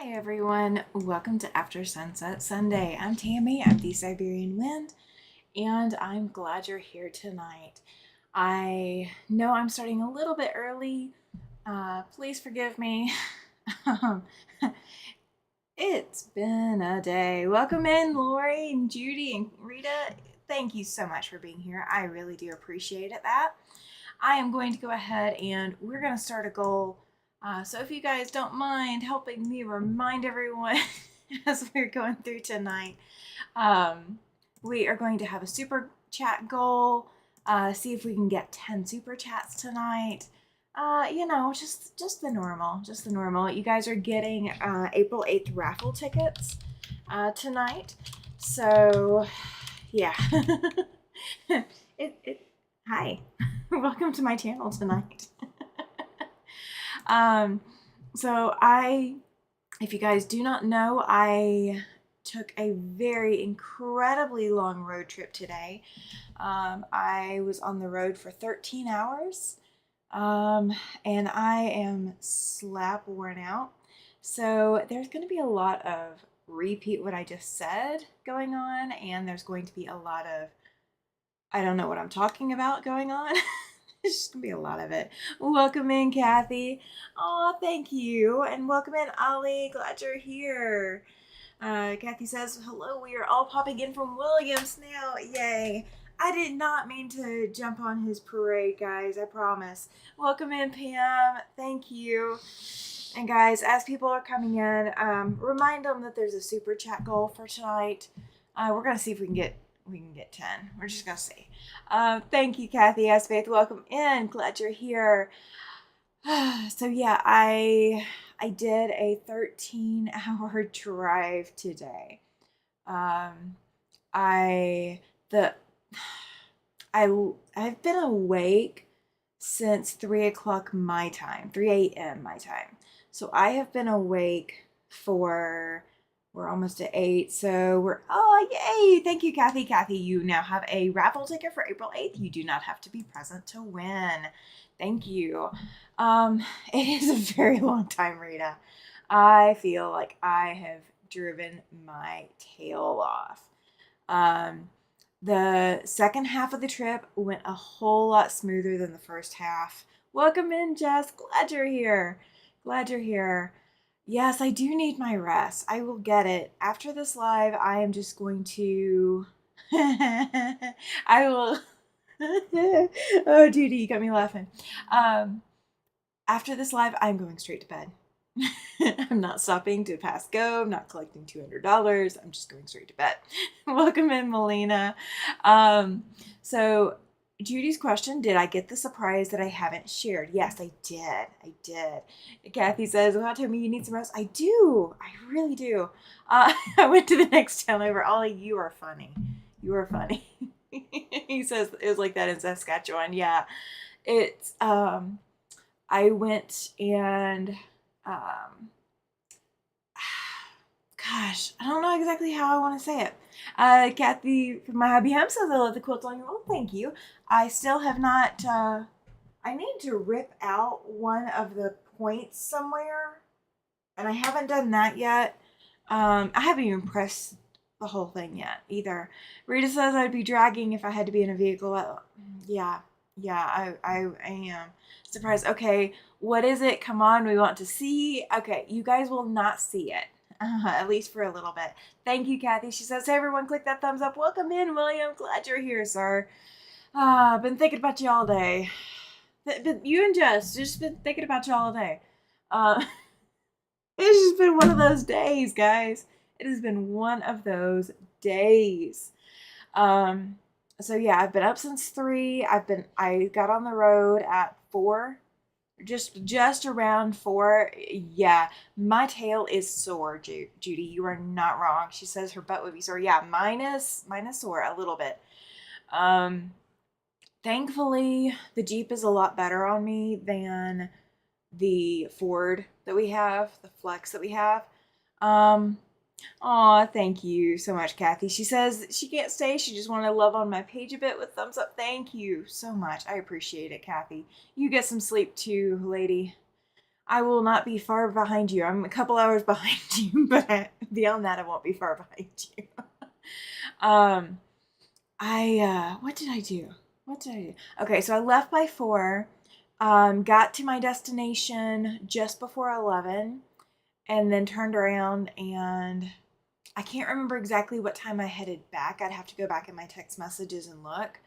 Hi everyone, welcome to After Sunset Sunday. I'm Tammy, I'm the Siberian Wind, and I'm glad you're here tonight. I know I'm starting a little bit early. Please forgive me. Um, it's been a day. Welcome in, Lori and Judy and Rita. Thank you so much for being here. I really do appreciate it. I am going to go ahead and we're going to start a goal. So if you guys don't mind helping me remind everyone as we're going through tonight, we are going to have a super chat goal. See if we can get 10 super chats tonight. Just the normal. You guys are getting April 8th raffle tickets tonight. So, yeah. Hi. Welcome to my channel tonight. If you guys do not know, I took a very incredibly long road trip today. I was on the road for 13 hours, and I am slap worn out. So there's going to be a lot of repeat what I just said going on, and there's going to be a lot of I don't know what I'm talking about going on. It's just gonna be a lot of it. Welcome in, Kathy. Oh, thank you. And welcome in, Ali. Glad you're here. Kathy says, hello, we are all popping in from Williams now. Yay. I did not mean to jump on his parade, guys. I promise. Welcome in, Pam. Thank you. And guys, as people are coming in, remind them that there's a super chat goal for tonight. We're gonna see if we can get 10. We're just gonna see. Thank you, Kathy S. Faith. Welcome in. Glad you're here. So yeah, I did a 13-hour drive today. I've been awake since 3 o'clock my time, 3 a.m. my time. So I have been awake for we're almost at 8, so yay! Thank you, Kathy. Kathy, you now have a raffle ticket for April 8th. You do not have to be present to win. Thank you. It is a very long time, Rita. I feel like I have driven my tail off. The second half of the trip went a whole lot smoother than the first half. Welcome in, Jess. Glad you're here. Glad you're here. Yes, I do need my rest. I will get it. After this live, I am just going to... I will... Oh, Judy, you got me laughing. After this live, I'm going straight to bed. I'm not stopping to pass go. I'm not collecting $200. I'm just going straight to bed. Welcome in, Melina. So Judy's question, did I get the surprise that I haven't shared? Yes, I did. Kathy says, well, tell me you need some rest. I do. I really do. I went to the next town over. Ollie, you are funny. You are funny. He says it was like that in Saskatchewan. Yeah. It's, I went and, gosh, I don't know exactly how I want to say it. Kathy from my hubby Hem says I love the quilt on your wall. Thank you. I still have not, I need to rip out one of the points somewhere, and I haven't done that yet. I haven't even pressed the whole thing yet either. Rita says I'd be dragging if I had to be in a vehicle. Yeah, I am surprised. Okay, what is it? Come on, we want to see. Okay, you guys will not see it. At least for a little bit. Thank you, Kathy. She says, hey, everyone, click that thumbs up. Welcome in, William. Glad you're here, sir. Been thinking about you all day. You and Jess, just been thinking about you all day. It's just been one of those days, guys. It has been one of those days. So yeah, I've been up since 3. I got on the road at 4. Just around 4. Yeah, my tail is sore, Judy. You are not wrong. She says her butt would be sore. Yeah, mine is sore a little bit. Thankfully, the Jeep is a lot better on me than the Ford that we have, the Flex that we have. Aw, thank you so much, Kathy. She says she can't stay. She just wanted to love on my page a bit with thumbs up. Thank you so much. I appreciate it, Kathy. You get some sleep too, lady. I will not be far behind you. I'm a couple hours behind you, but beyond that, I won't be far behind you. What did I do? Okay, so I left by 4, got to my destination just before 11, and then turned around, and I can't remember exactly what time I headed back. I'd have to go back in my text messages and look.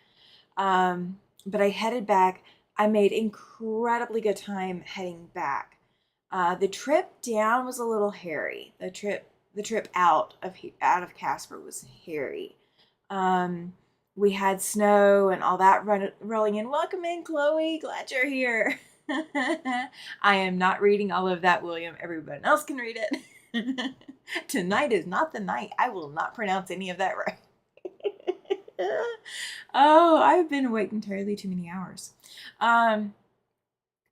But I headed back. I made incredibly good time heading back. The trip down was a little hairy. The trip out of Casper was hairy. We had snow and all that rolling in. Welcome in, Chloe. Glad you're here. I am not reading all of that, William. Everyone else can read it. Tonight is not the night. I will not pronounce any of that right. Oh, I've been awake entirely too many hours.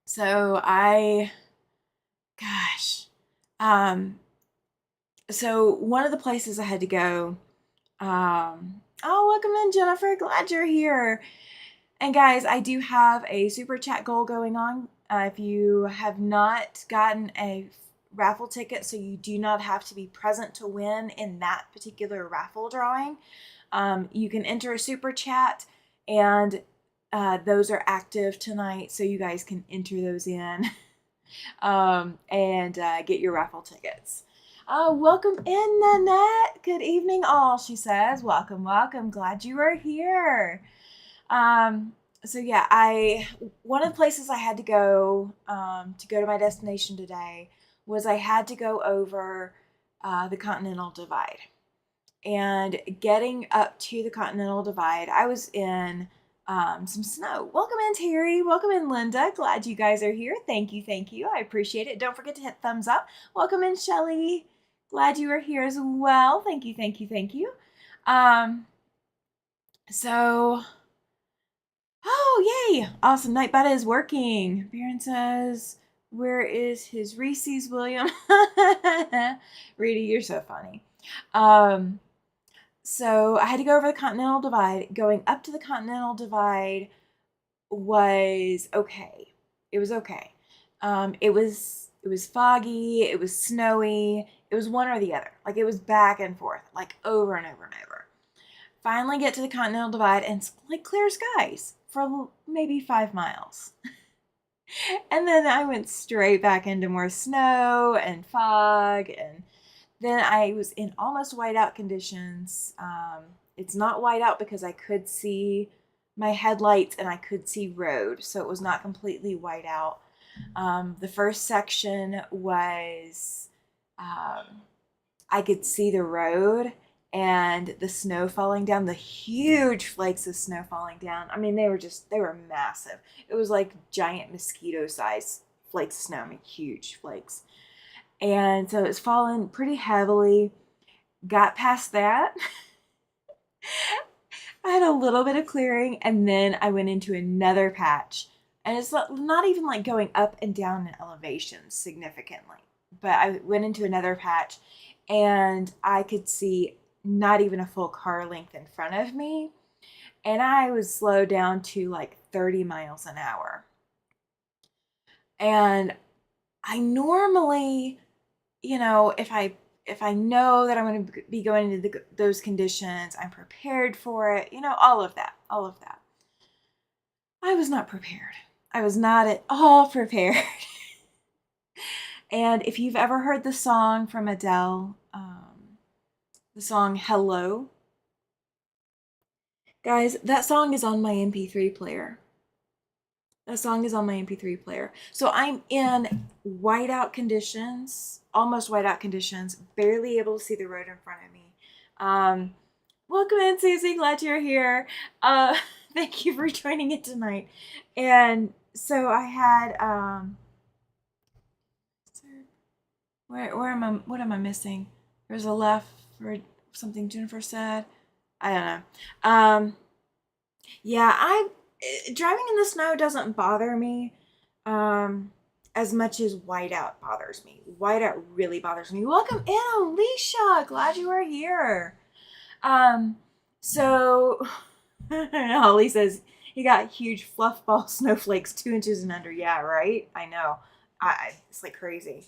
So one of the places I had to go, welcome in, Jennifer. Glad you're here. And guys, I do have a super chat goal going on. If you have not gotten a raffle ticket, so you do not have to be present to win in that particular raffle drawing, you can enter a super chat, and those are active tonight, so you guys can enter those in and get your raffle tickets. Welcome in, Nanette. Good evening, all, she says. Welcome, welcome. Glad you are here. So yeah, one of the places I had to go to my destination today was I had to go over the Continental Divide. And getting up to the Continental Divide, I was in some snow. Welcome in, Terry. Welcome in, Linda. Glad you guys are here. Thank you, thank you. I appreciate it. Don't forget to hit thumbs up. Welcome in, Shelly. Glad you are here as well. Thank you, thank you, thank you. Yay! Awesome. Nightbot is working. Baron says, where is his Reese's, William? Reedy, you're so funny. So I had to go over the Continental Divide. Going up to the Continental Divide was okay. It was okay. It was foggy. It was snowy. It was one or the other. Like, it was back and forth, like over and over and over. Finally get to the Continental Divide, and it's like clear skies for maybe 5 miles. And then I went straight back into more snow and fog, and then I was in almost whiteout conditions. It's not whiteout because I could see my headlights and I could see road, so it was not completely whiteout. The first section was I could see the road and the snow falling down, the huge flakes of snow falling down. I mean, they were massive. It was like giant mosquito-sized flakes of snow. I mean, huge flakes. And so it's fallen pretty heavily. Got past that. I had a little bit of clearing, and then I went into another patch. And it's not even like going up and down in elevation significantly. But I went into another patch, and I could see not even a full car length in front of me. And I was slowed down to like 30 miles an hour. And I normally, if I know that I'm going to be going into those conditions, I'm prepared for it, all of that. I was not prepared. I was not at all prepared. And if you've ever heard the song from Adele, the song Hello, guys, that song is on my MP3 player. So I'm in whiteout conditions, almost whiteout conditions, barely able to see the road in front of me. Welcome in, Susie. Glad you're here. Thank you for joining it tonight. And so I had, where am I? What am I missing? There's a left for something Jennifer said. I don't know. Driving in the snow doesn't bother me as much as whiteout bothers me. Whiteout really bothers me. Welcome in, Alicia. Glad you are here. So Holly says, you got huge fluff ball snowflakes 2 inches and under. Yeah, right? I know. It's like crazy.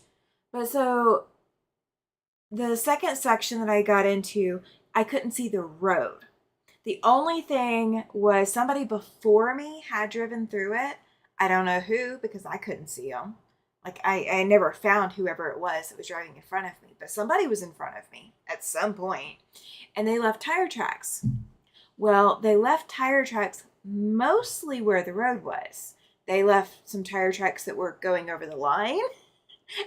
But so the second section that I got into, I couldn't see the road. The only thing was somebody before me had driven through it. I don't know who, because I couldn't see them. Like, I never found whoever it was that was driving in front of me, but somebody was in front of me at some point, and they left tire tracks. Well, they left tire tracks mostly where the road was. They left some tire tracks that were going over the line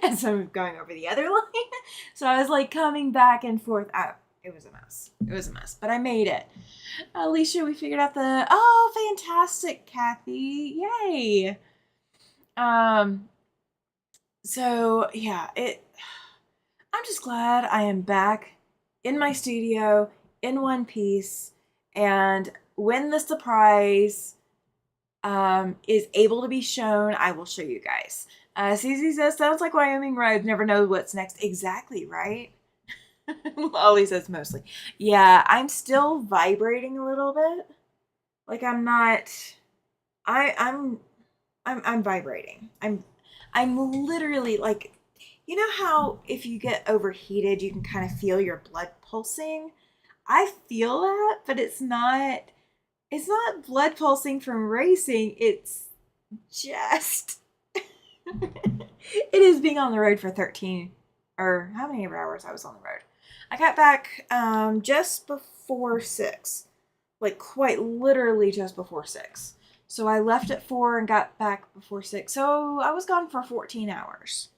and some going over the other line. So I was like coming back and forth. It was a mess. It was a mess, but I made it. Alicia, we figured out oh, fantastic, Kathy. Yay. So yeah, I'm just glad I am back in my studio in one piece, and when the surprise is able to be shown, I will show you guys. CZ says, sounds like Wyoming roads, never know what's next. Exactly, right? Ollie says mostly. Yeah, I'm still vibrating a little bit. Like I'm not, I'm vibrating. I'm literally like, you know how if you get overheated, you can kind of feel your blood pulsing? I feel that, but it's not blood pulsing from racing. It's just, it is being on the road for 13, or how many hours I was on the road. I got back just before 6, like quite literally just before 6. So I left at 4 and got back before 6. So I was gone for 14 hours.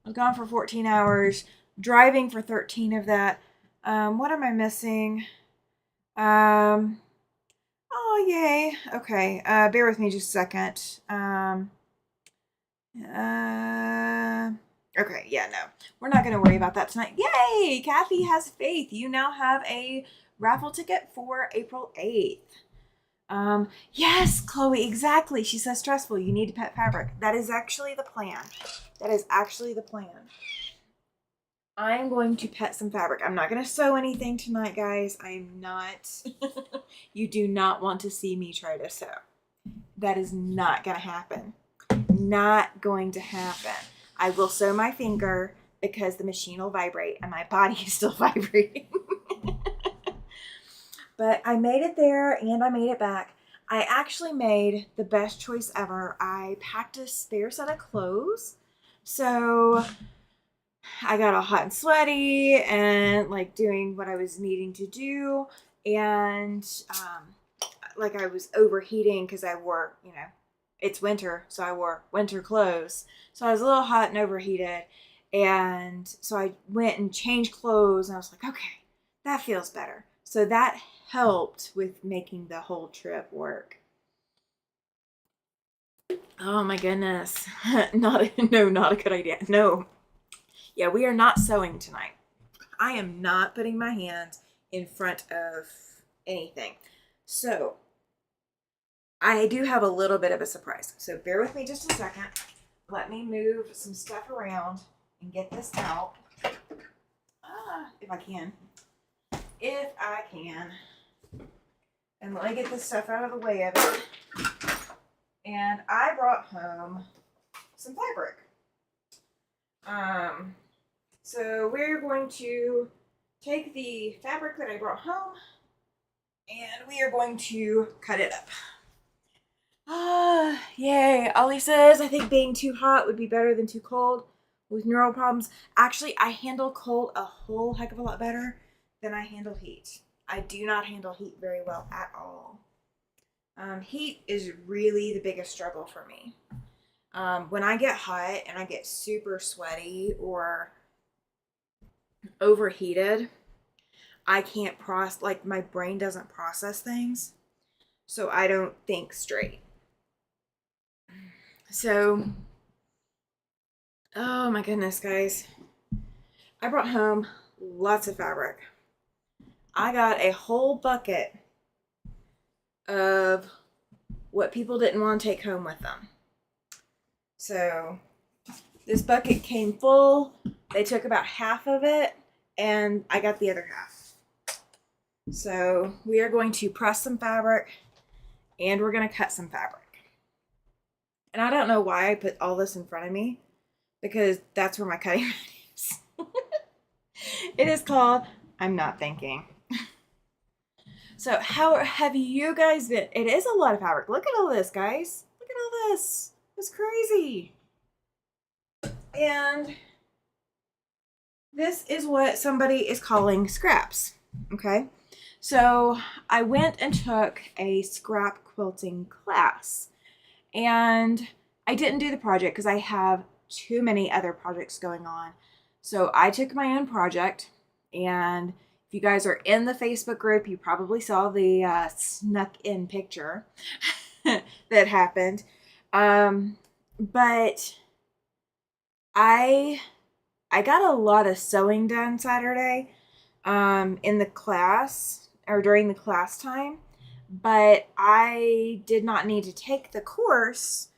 I was gone for 14 hours, driving for 13 of that. What am I missing? Oh, yay. Okay. Bear with me just a second. Okay. Yeah, no. We're not going to worry about that tonight. Yay! Kathy has faith. You now have a raffle ticket for April 8th. Yes, Chloe, exactly. She says stressful. You need to pet fabric. That is actually the plan. That is actually the plan. I'm going to pet some fabric. I'm not going to sew anything tonight, guys. I'm not. You do not want to see me try to sew. That is not going to happen. Not going to happen. I will sew my finger because the machine will vibrate and my body is still vibrating. But I made it there and I made it back. I actually made the best choice ever. I packed a spare set of clothes. So I got all hot and sweaty and like doing what I was needing to do. And like I was overheating because I wore, it's winter. So I wore winter clothes. So I was a little hot and overheated. And so I went and changed clothes and I was like, okay, that feels better. So that helped with making the whole trip work. Oh my goodness. Not a good idea. No. Yeah, we are not sewing tonight. I am not putting my hands in front of anything. So I do have a little bit of a surprise. So bear with me just a second. Let me move some stuff around and get this out. If I can. If I can. And let me get this stuff out of the way of it. And I brought home some fabric. So we're going to take the fabric that I brought home and we are going to cut it up. Yay. Ollie says, I think being too hot would be better than too cold with neural problems. Actually, I handle cold a whole heck of a lot better than I handle heat. I do not handle heat very well at all. Heat is really the biggest struggle for me. When I get hot and I get super sweaty or overheated, I can't like my brain doesn't process things. So I don't think straight. So, oh my goodness, guys. I brought home lots of fabric. I got a whole bucket of what people didn't want to take home with them. So this bucket came full. They took about half of it and I got the other half. So we are going to press some fabric and we're going to cut some fabric. And I don't know why I put all this in front of me, because that's where my cutting mat is. It is called I'm Not Thinking. So how have you guys been? It is a lot of fabric. Look at all this, guys. Look at all this. It's crazy. And this is what somebody is calling scraps. Okay. So I went and took a scrap quilting class. And I didn't do the project because I have too many other projects going on. So I took my own project, and if you guys are in the Facebook group, you probably saw the snuck in picture that happened. But I got a lot of sewing done Saturday in the class or during the class time, but I did not need to take the course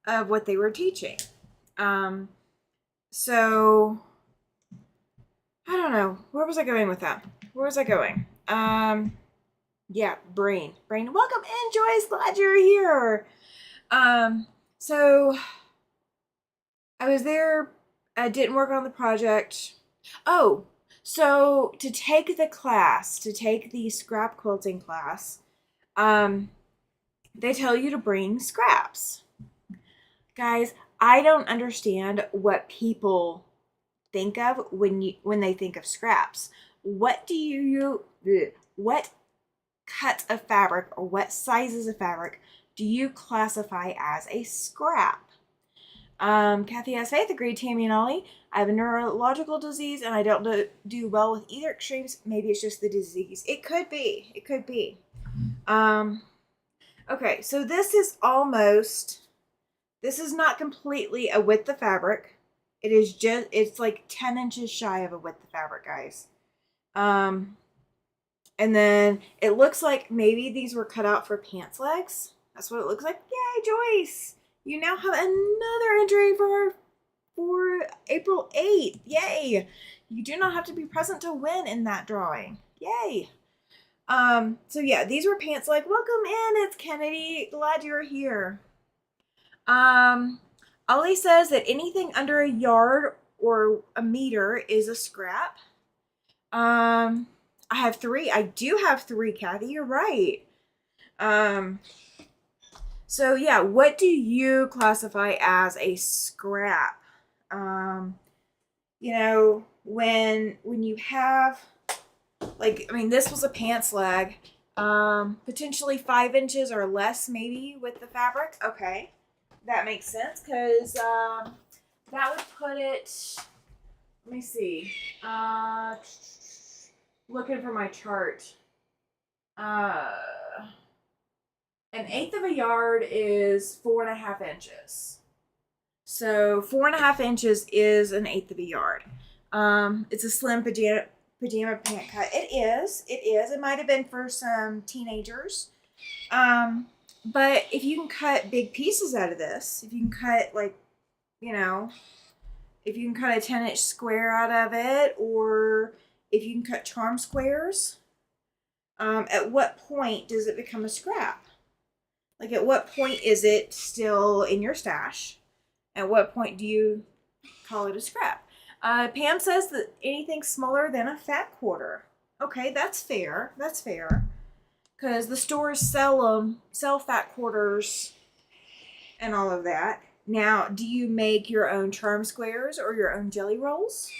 of what they were teaching. So I don't know. Where was I going with that? Where was I going? Yeah, brain. Welcome in, Joyce. Glad you're here. So I was there. I didn't work on the project. Oh, so to take the class, to take the scrap quilting class, they tell you to bring scraps. Guys, I don't understand what people think of when they think of scraps. What cut of fabric or what sizes of fabric do you classify as a scrap? Kathy has faith. Agreed, Tammy and Ollie. I have a neurological disease and I don't do well with either extremes. Maybe it's just the disease. It could be. It could be. Okay, so this is not completely a width of fabric. It's like 10 inches shy of a width of fabric, guys. And then it looks like maybe these were cut out for pants legs. That's what it looks like. Yay, Joyce! You now have another entry for April 8th. Yay! You do not have to be present to win in that drawing. Yay! So yeah, these were pants leg. Welcome in, it's Kennedy. Glad you're here. Ollie says that anything under a yard or a meter is a scrap. I have 3. I do have 3, Kathy. You're right. So yeah, what do you classify as a scrap? You know, when you have, like, I mean, this was a pants leg, potentially 5 inches or less maybe with the fabric. Okay, that makes sense because that would put it, let me see, looking for my chart. An eighth of a yard is 4.5 inches. So 4.5 inches is an eighth of a yard. It's a slim pajama pant cut. It is. It might have been for some teenagers. But if you can cut big pieces out of this, if you can cut if you can cut a 10-inch square out of it, or if you can cut charm squares, at what point does it become a scrap? Like, at what point is it still in your stash? At what point do you call it a scrap? Pam says that anything smaller than a fat quarter. Okay, that's fair. That's fair. Because the stores sell fat quarters and all of that. Now, do you make your own charm squares or your own jelly rolls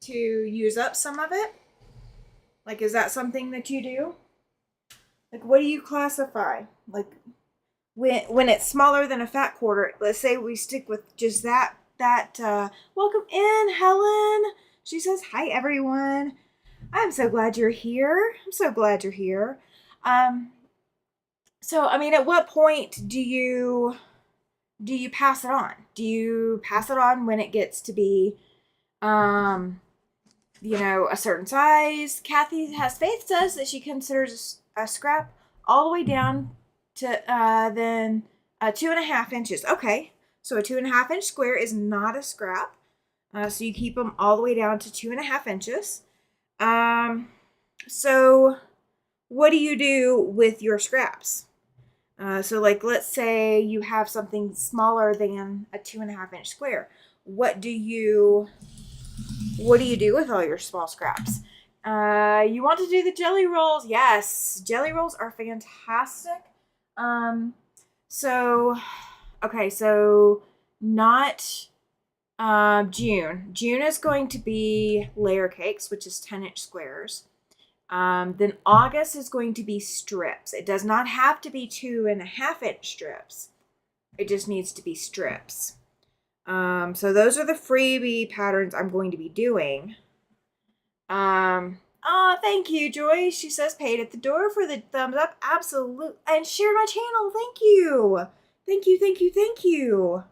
to use up some of it? Like, is that something that you do? Like, what do you classify? Like, when it's smaller than a fat quarter, let's say we stick with just that, welcome in, Helen. She says, hi, everyone. I'm so glad you're here. So, I mean, at what point do you pass it on? Do you pass it on when it gets to be, a certain size? Kathy has faith says that she considers a scrap all the way down to then 2.5 inches. Okay, so a 2.5 inch square is not a scrap. So you keep them all the way down to 2.5 inches. So what do you do with your scraps? So like, let's say you have something smaller than a 2.5 inch square. what do you do with all your small scraps? You want to do the jelly rolls? Yes, jelly rolls are fantastic. So, okay, so not June. June is going to be layer cakes, which is 10-inch squares. Then August is going to be strips. It does not have to be 2.5-inch strips. It just needs to be strips. So those are the freebie patterns I'm going to be doing. Oh, thank you, Joy. She says paid at the door for the thumbs up. Absolutely. And shared my channel. Thank you. Thank you, thank you, thank you.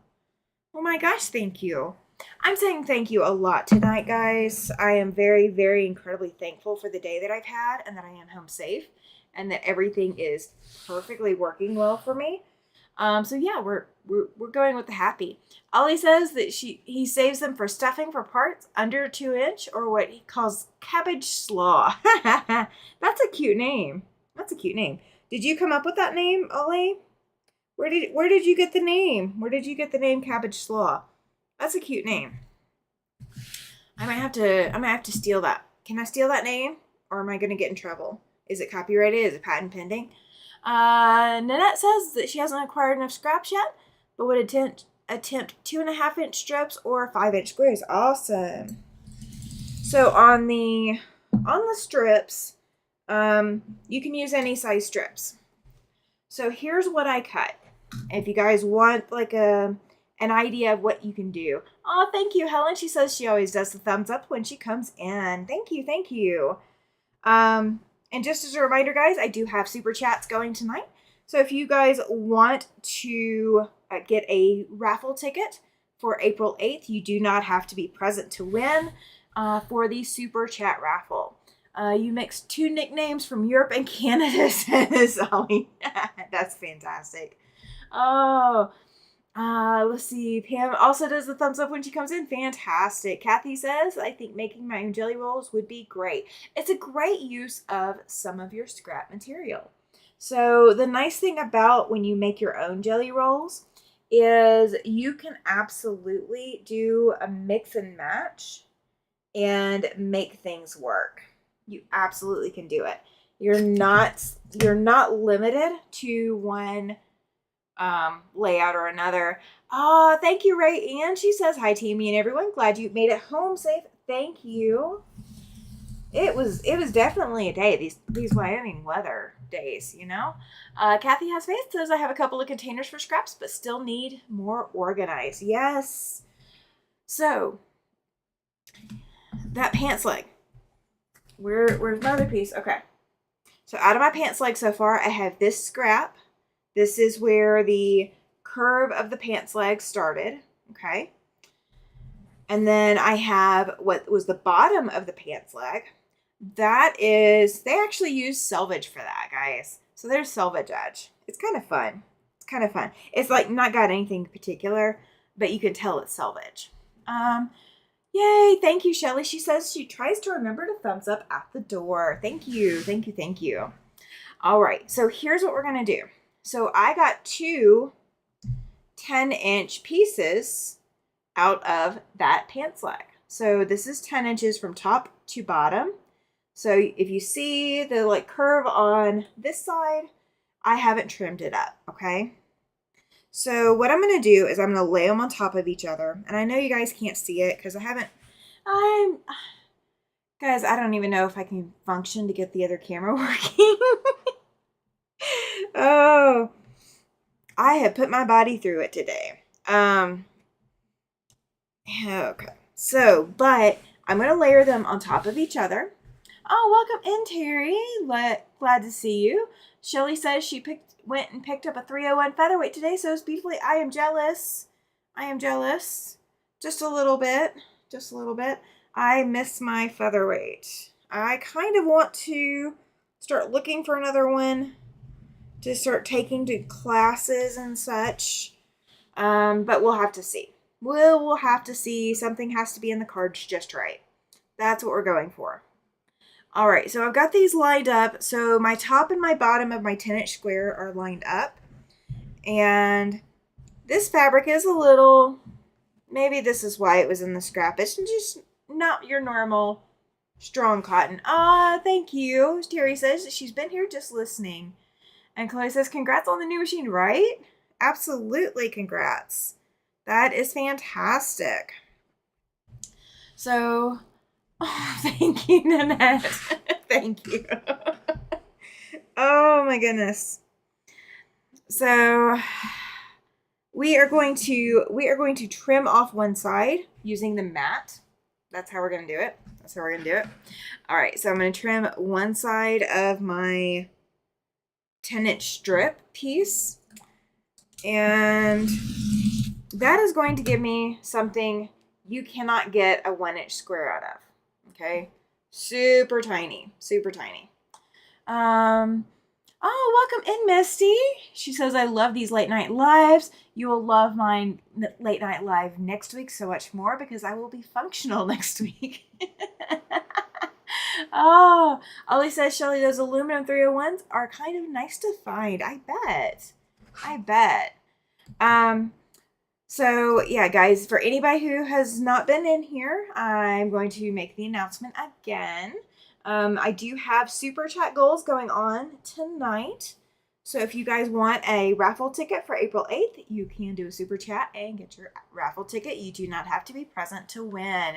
Oh my gosh, thank you. I'm saying thank you a lot tonight, guys. I am very, very incredibly thankful for the day that I've had and that I am home safe and that everything is perfectly working well for me. So yeah, we're going with the happy. Ollie says that he saves them for stuffing for parts under 2-inch or what he calls cabbage slaw. That's a cute name. That's a cute name. Did you come up with that name, Ollie? Where did you get the name? Where did you get the name cabbage slaw? That's a cute name. I might have to steal that. Can I steal that name? Or am I gonna get in trouble? Is it copyrighted? Is it patent pending? Nanette says that she hasn't acquired enough scraps yet, but would attempt 2.5-inch strips or 5-inch squares. Awesome. So on the strips, you can use any size strips. So here's what I cut. If you guys want like an idea of what you can do. Oh, thank you, Helen. She says she always does the thumbs up when she comes in. Thank you, thank you. And just as a reminder, guys, I do have super chats going tonight. So if you guys want to get a raffle ticket for April 8th, you do not have to be present to win for the super chat raffle. You mixed 2 nicknames from Europe and Canada, says Ollie. That's fantastic. Oh, let's see. Pam also does the thumbs up when she comes in. Fantastic. Kathy says, I think making my own jelly rolls would be great. It's a great use of some of your scrap material. So the nice thing about when you make your own jelly rolls is you can absolutely do a mix and match and make things work. You absolutely can do it. You're not limited to one layout or another. Oh, thank you, Ray Ann. She says hi, Tammy and everyone. Glad you made it home safe. Thank you. It was definitely a day. These Wyoming weather days, you know. Kathy has faith says I have a couple of containers for scraps, but still need more organized. Yes. So that pants leg. Where's my other piece? Okay. So out of my pants leg so far, I have this scrap. This is where the curve of the pants leg started. Okay. And then I have what was the bottom of the pants leg. That is, they actually use selvage for that, guys. So there's selvage edge. It's kind of fun. It's kind of fun. It's like not got anything particular, but you can tell it's selvage. Yay. Thank you, Shelly. She says she tries to remember to thumbs up at the door. Thank you. Thank you. Thank you. All right. So here's what we're going to do. So I got 2 10-inch pieces out of that pants leg. So this is 10 inches from top to bottom. So if you see the like curve on this side, I haven't trimmed it up, okay? So what I'm going to do is I'm going to lay them on top of each other. And I know you guys can't see it because guys, I don't even know if I can function to get the other camera working. Oh, I have put my body through it today. Okay. So, but I'm going to layer them on top of each other. Oh, welcome in, Terry. Glad to see you. Shelly says she went and picked up a 301 featherweight today, so it's beautifully. I am jealous. I am jealous. Just a little bit. Just a little bit. I miss my featherweight. I kind of want to start looking for another one to start taking to classes and such. But we'll have to see. We'll have to see. Something has to be in the cards just right. That's what we're going for. All right, so I've got these lined up. So my top and my bottom of my 10-inch square are lined up. And this fabric is a little Maybe this is why it was in the scrap. It's just not your normal strong cotton. Ah, thank you. Terry says that she's been here just listening. And Chloe says, congrats on the new machine, right? Absolutely, congrats. That is fantastic. So, oh, thank you, Nanette. Thank you. Oh my goodness. So we are going to trim off one side using the mat. That's how we're going to do it. All right, so I'm going to trim one side of my 10-inch strip piece, and that is going to give me something you cannot get a 1-inch square out of. Okay, super tiny. Oh, welcome in, Misty. She says, I love these late night lives. You will love my late night live next week so much more because I will be functional next week. Oh, Ollie says, Shelly, those aluminum 301s are kind of nice to find. I bet. So yeah, guys, for anybody who has not been in here, I'm going to make the announcement again. I do have super chat goals going on tonight. So if you guys want a raffle ticket for April 8th, you can do a super chat and get your raffle ticket. You do not have to be present to win.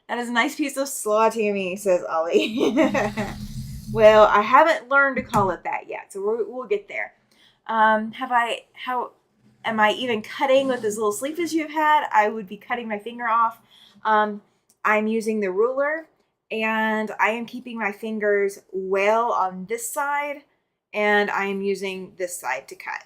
That is a nice piece of slaw, Tammy, says Ollie. Well, I haven't learned to call it that yet, so we'll get there. How am I even cutting with as little sleeve as you've had? I would be cutting my finger off. I'm using the ruler, and I am keeping my fingers well on this side, and I am using this side to cut.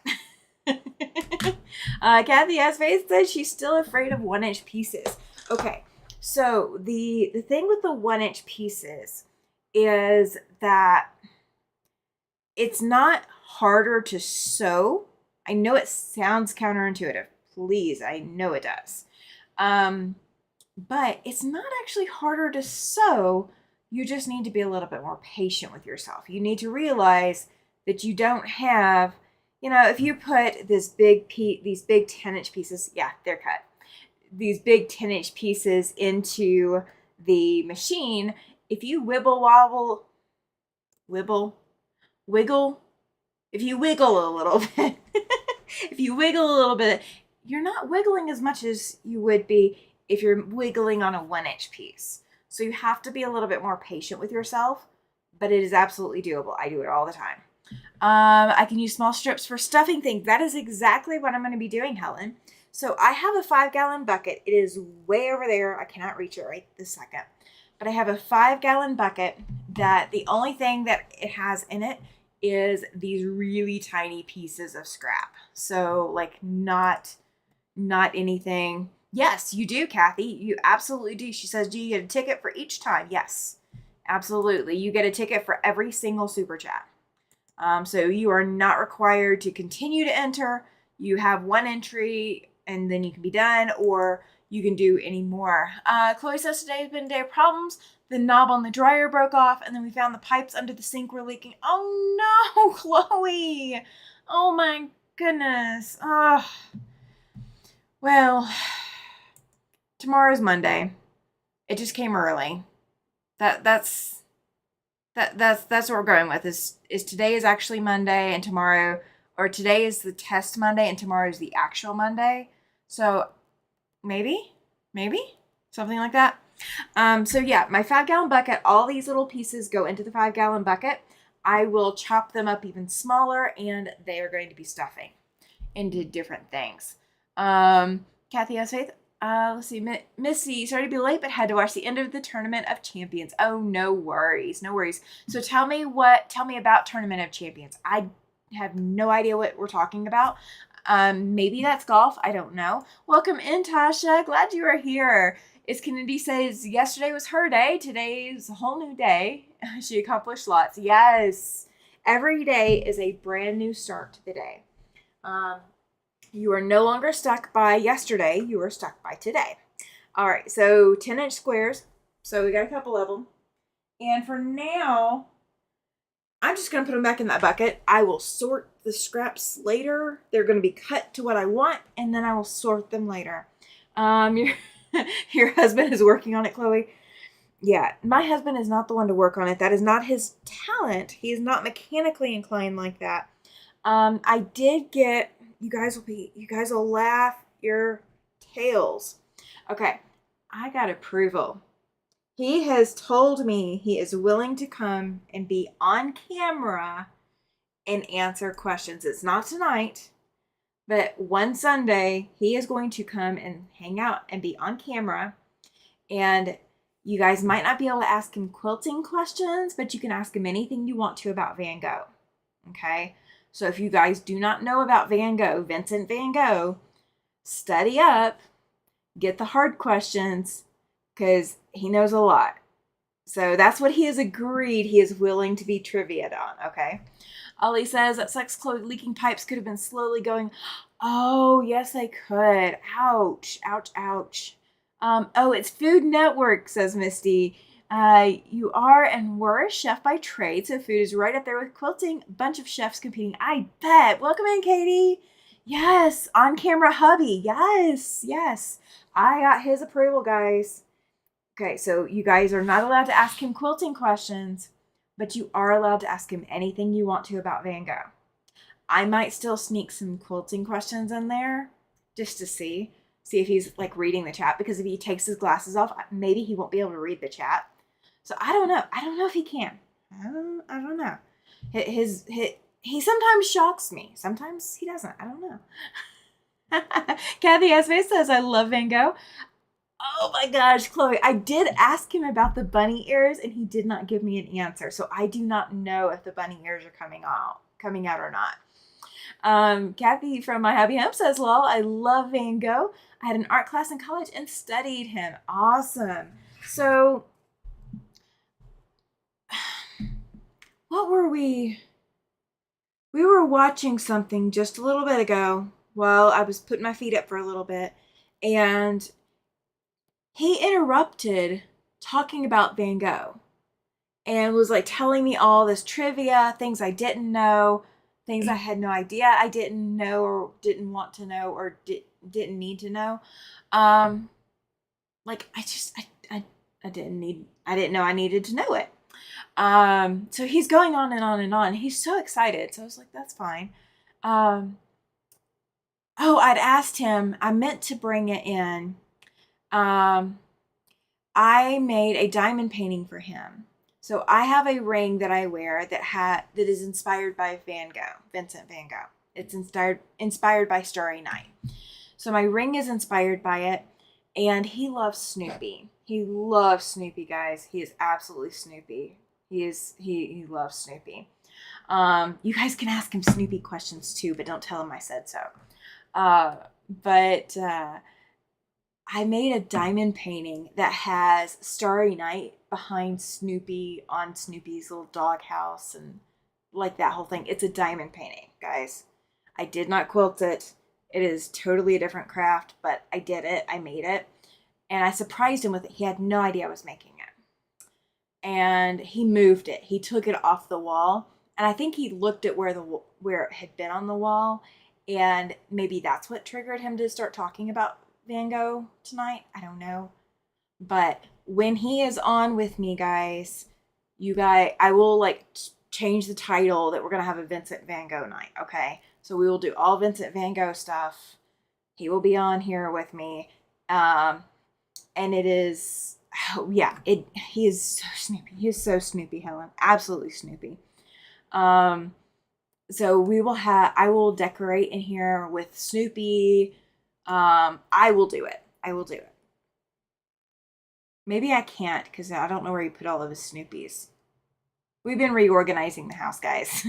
Kathy S. Faith says she's still afraid of 1-inch pieces. Okay, so the thing with the 1-inch pieces is that it's not harder to sew. I know it sounds counterintuitive. Please, I know it does. But it's not actually harder to sew. You just need to be a little bit more patient with yourself. You need to realize that you don't have, if you put these big 10-inch pieces, yeah, they're cut. These big 10-inch pieces into the machine, if you wiggle, if you wiggle a little bit, you're not wiggling as much as you would be if you're wiggling on a 1-inch piece. So you have to be a little bit more patient with yourself, but it is absolutely doable. I do it all the time. I can use small strips for stuffing things. That is exactly what I'm going to be doing, Helen. So I have a 5-gallon bucket. It is way over there. I cannot reach it right this second. But I have a 5-gallon bucket that the only thing that it has in it is these really tiny pieces of scrap. So like not anything. Yes, you do, Kathy. You absolutely do. She says, do you get a ticket for each time? Yes, absolutely. You get a ticket for every single super chat. So you are not required to continue to enter. You have one entry and then you can be done, or you can do any more. Chloe says today's been a day of problems. The knob on the dryer broke off, and then we found the pipes under the sink were leaking. Oh no, Chloe. Oh my goodness. Well, tomorrow's Monday. It just came early. That's what we're going with. Is today is actually Monday, and tomorrow, or today is the test Monday, and tomorrow is the actual Monday. So maybe something like that. So yeah, my 5-gallon bucket, all these little pieces go into the 5-gallon bucket. I will chop them up even smaller, and they are going to be stuffing into different things. Kathy S. Faith, let's see, Missy, sorry to be late, but had to watch the end of the Tournament of Champions. Oh, no worries. So tell me about Tournament of Champions. I have no idea what we're talking about. Maybe that's golf. I don't know. Welcome in, Tasha. Glad you are here. As Kennedy says, yesterday was her day. Today's a whole new day. She accomplished lots. Yes. Every day is a brand new start to the day. You are no longer stuck by yesterday. You are stuck by today. All right. So 10-inch squares. So we got a couple of them. And for now, I'm just going to put them back in that bucket. I will sort the scraps later. They're going to be cut to what I want, and then I will sort them later. Your your husband is working on it, Chloe. Yeah, my husband is not the one to work on it. That is not his talent. He is not mechanically inclined like that. I did get, you guys will laugh your tails. Okay, I got approval. He has told me he is willing to come and be on camera and answer questions. It's not tonight, but one Sunday he is going to come and hang out and be on camera. And you guys might not be able to ask him quilting questions, but you can ask him anything you want to about Van Gogh. Okay? So if you guys do not know about Van Gogh, Vincent Van Gogh, study up, get the hard questions, because he knows a lot. So that's what he has agreed he is willing to be trivia'd on, okay? Ollie says that sucks, Chloe. Leaking pipes could have been slowly going. Oh, yes, they could. Ouch, ouch, ouch. Oh, it's Food Network, says Misty. You are and were a chef by trade, so food is right up there with quilting. A bunch of chefs competing. I bet. Welcome in, Katie. Yes, on camera hubby. Yes, yes. I got his approval, guys. Okay, so you guys are not allowed to ask him quilting questions, but you are allowed to ask him anything you want to about Van Gogh. I might still sneak some quilting questions in there just to see if he's like reading the chat, because if he takes his glasses off, maybe he won't be able to read the chat. So I don't know. I don't know if he can. I don't know. He sometimes shocks me. Sometimes he doesn't. I don't know. Kathy Esme says, I love Van Gogh. Oh my gosh, Chloe, I did ask him about the bunny ears and he did not give me an answer. So I do not know if the bunny ears are coming out or not. Kathy from My Happy Home says, lol, I love Van Gogh. I had an art class in college and studied him. Awesome. So what were we? We were watching something just a little bit ago while I was putting my feet up for a little bit, and he interrupted talking about Van Gogh and was like telling me all this trivia, things I didn't know, things I had no idea I didn't know or didn't want to know or didn't need to know. Like I didn't know I needed to know it. So he's going on and on and on. He's so excited. So I was like, that's fine. Oh, I'd asked him, I meant to bring it in. I made a diamond painting for him. So I have a ring that I wear that is inspired by Van Gogh, Vincent Van Gogh. It's inspired by Starry Night. So my ring is inspired by it, and he loves Snoopy. He loves Snoopy, guys. He is absolutely Snoopy. He loves Snoopy. You guys can ask him Snoopy questions too, but don't tell him I said so. But I made a diamond painting that has Starry Night behind Snoopy on Snoopy's little doghouse and like that whole thing. It's a diamond painting, guys. I did not quilt it. It is totally a different craft, but I did it. I made it. And I surprised him with it. He had no idea I was making it. And he moved it. He took it off the wall. And I think he looked at where it had been on the wall. And maybe that's what triggered him to start talking about Van Gogh tonight. I don't know. But when he is on with me, guys, I will like change the title that we're going to have a Vincent Van Gogh night. Okay. So we will do all Vincent Van Gogh stuff. He will be on here with me. And it is, oh, yeah, he is so Snoopy. He is so Snoopy, Helen. Absolutely Snoopy. So I will decorate in here with Snoopy. I will do it. Maybe I can't because I don't know where he put all of his Snoopies. We've been reorganizing the house, guys.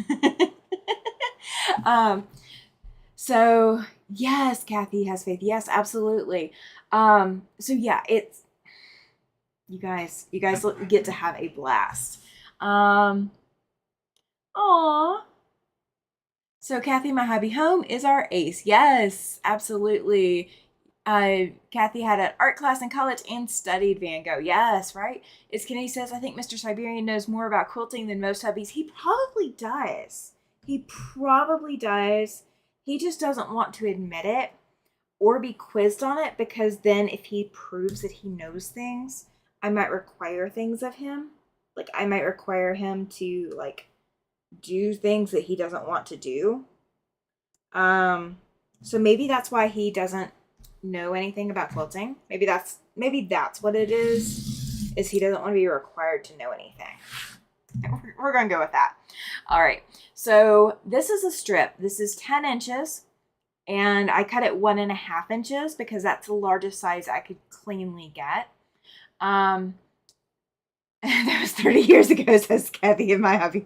So yes, Kathy has faith. Yes, absolutely. So yeah, you guys get to have a blast. Aw. So Kathy, my hubby home is our ace. Yes, absolutely. Kathy had an art class in college and studied Van Gogh. Yes, right? It's Kenny says, I think Mr. Siberian knows more about quilting than most hubbies. He probably does. He just doesn't want to admit it. or be quizzed on it, because then if he proves that he knows things, I might require things of him. Like, I might require him to, like, do things that he doesn't want to do. So maybe that's why he doesn't know anything about quilting. Maybe that's what it is he doesn't want to be required to know anything. We're going to go with that. All right. So this is a strip. This is 10 inches. And I cut it 1.5 inches because that's the largest size I could cleanly get. That was 30 years ago, says Kathy in my hubby.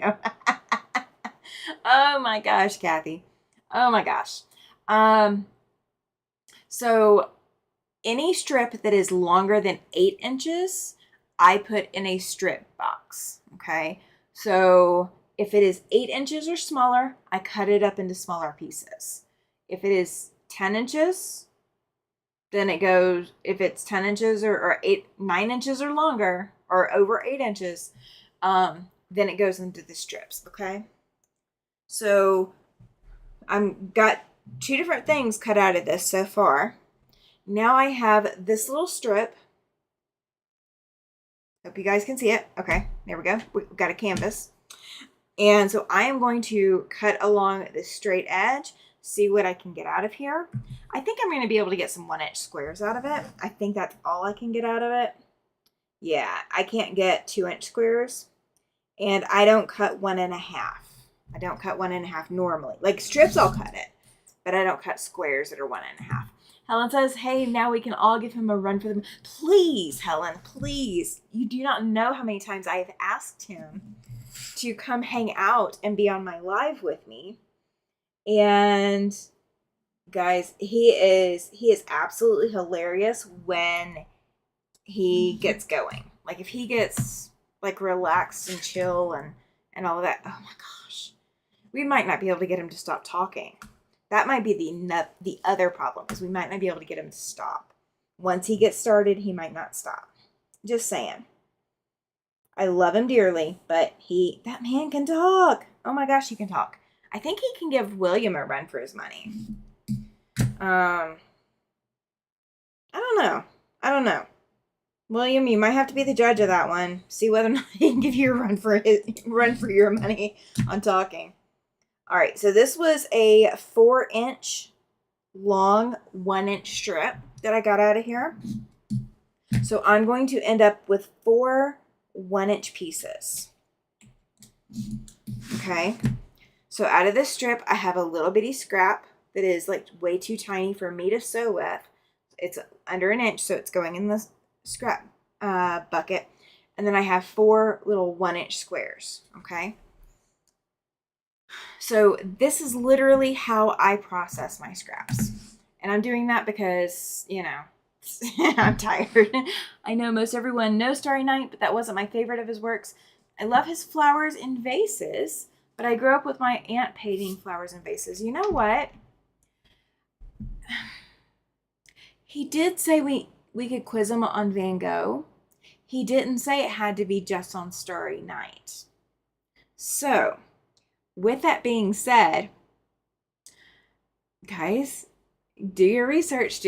Oh my gosh, Kathy. Oh my gosh. So any strip that is longer than 8 inches, I put in a strip box. Okay. So if it is 8 inches or smaller, I cut it up into smaller pieces. If it is 10 inches, then it goes, if it's 10 inches or 9 inches or longer, or over 8 inches, then it goes into the strips, okay? So I've got 2 different things cut out of this so far. Now I have this little strip. Hope you guys can see it. Okay, there we go. We've got a canvas. And so I am going to cut along this straight edge, see what I can get out of here. I think I'm going to be able to get some 1-inch squares out of it. I think that's all I can get out of it. Yeah, I can't get 2-inch squares. And I don't cut 1.5. I don't cut 1.5 normally. Like strips, I'll cut it. But I don't cut squares that are 1.5. Helen says, hey, now we can all give him a run for them. Please, Helen, please. You do not know how many times I have asked him to come hang out and be on my live with me. And guys, he is absolutely hilarious when he gets going. Like if he gets like relaxed and chill and all of that, oh my gosh, we might not be able to get him to stop talking. That might be the other problem, is we might not be able to get him to stop. Once he gets started, he might not stop. Just saying. I love him dearly, but that man can talk. Oh my gosh, he can talk. I think he can give William a run for his money. I don't know. William, you might have to be the judge of that one. See whether or not he can give you a run for your money on talking. All right, so this was a 4-inch long 1-inch strip that I got out of here. So I'm going to end up with 4 1-inch pieces. Okay. So out of this strip, I have a little bitty scrap that is like way too tiny for me to sew with. It's under 1 inch, so it's going in the scrap bucket. And then I have 4 little 1-inch squares, okay? So this is literally how I process my scraps. And I'm doing that because, you know, I'm tired. I know most everyone knows Starry Night, but that wasn't my favorite of his works. I love his flowers in vases, but I grew up with my aunt painting flowers in vases. You know what? He did say we could quiz him on Van Gogh. He didn't say it had to be just on Starry Night. So, with that being said, guys, do your research.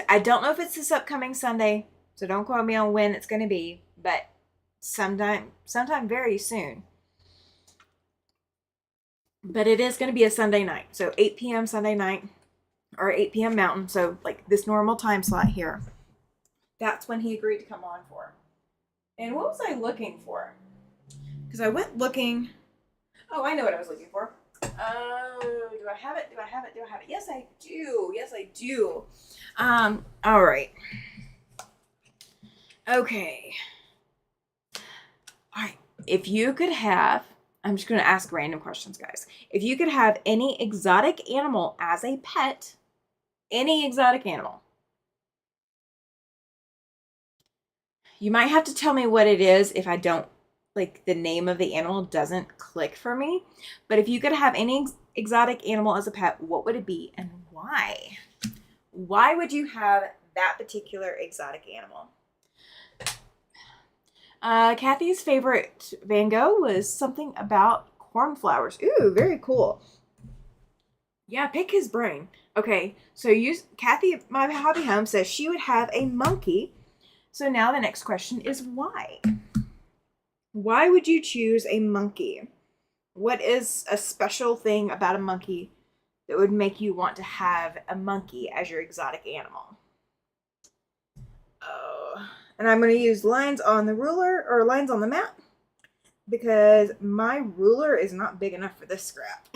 I don't know if it's this upcoming Sunday, so don't quote me on when it's going to be, but sometime very soon. But it is going to be a Sunday night. So 8 p.m. Sunday night, or 8 p.m. Mountain. So like this normal time slot here. That's when he agreed to come on for. And what was I looking for? Because I went looking. Oh, I know what I was looking for. Oh, do I have it? Yes, I do. All right. Okay. All right. If you could have, I'm just going to ask random questions, guys. If you could have any exotic animal as a pet, any exotic animal, you might have to tell me what it is if I don't, like the name of the animal doesn't click for me. But if you could have any exotic animal as a pet, what would it be and why? Why would you have that particular exotic animal? Kathy's favorite Van Gogh was something about cornflowers. Ooh, very cool. Yeah, pick his brain. Okay, so Kathy, my hobby home, says she would have a monkey. So now the next question is why? Why would you choose a monkey? What is a special thing about a monkey that would make you want to have a monkey as your exotic animal? Oh, and I'm going to use lines on the ruler or lines on the map because my ruler is not big enough for this scrap.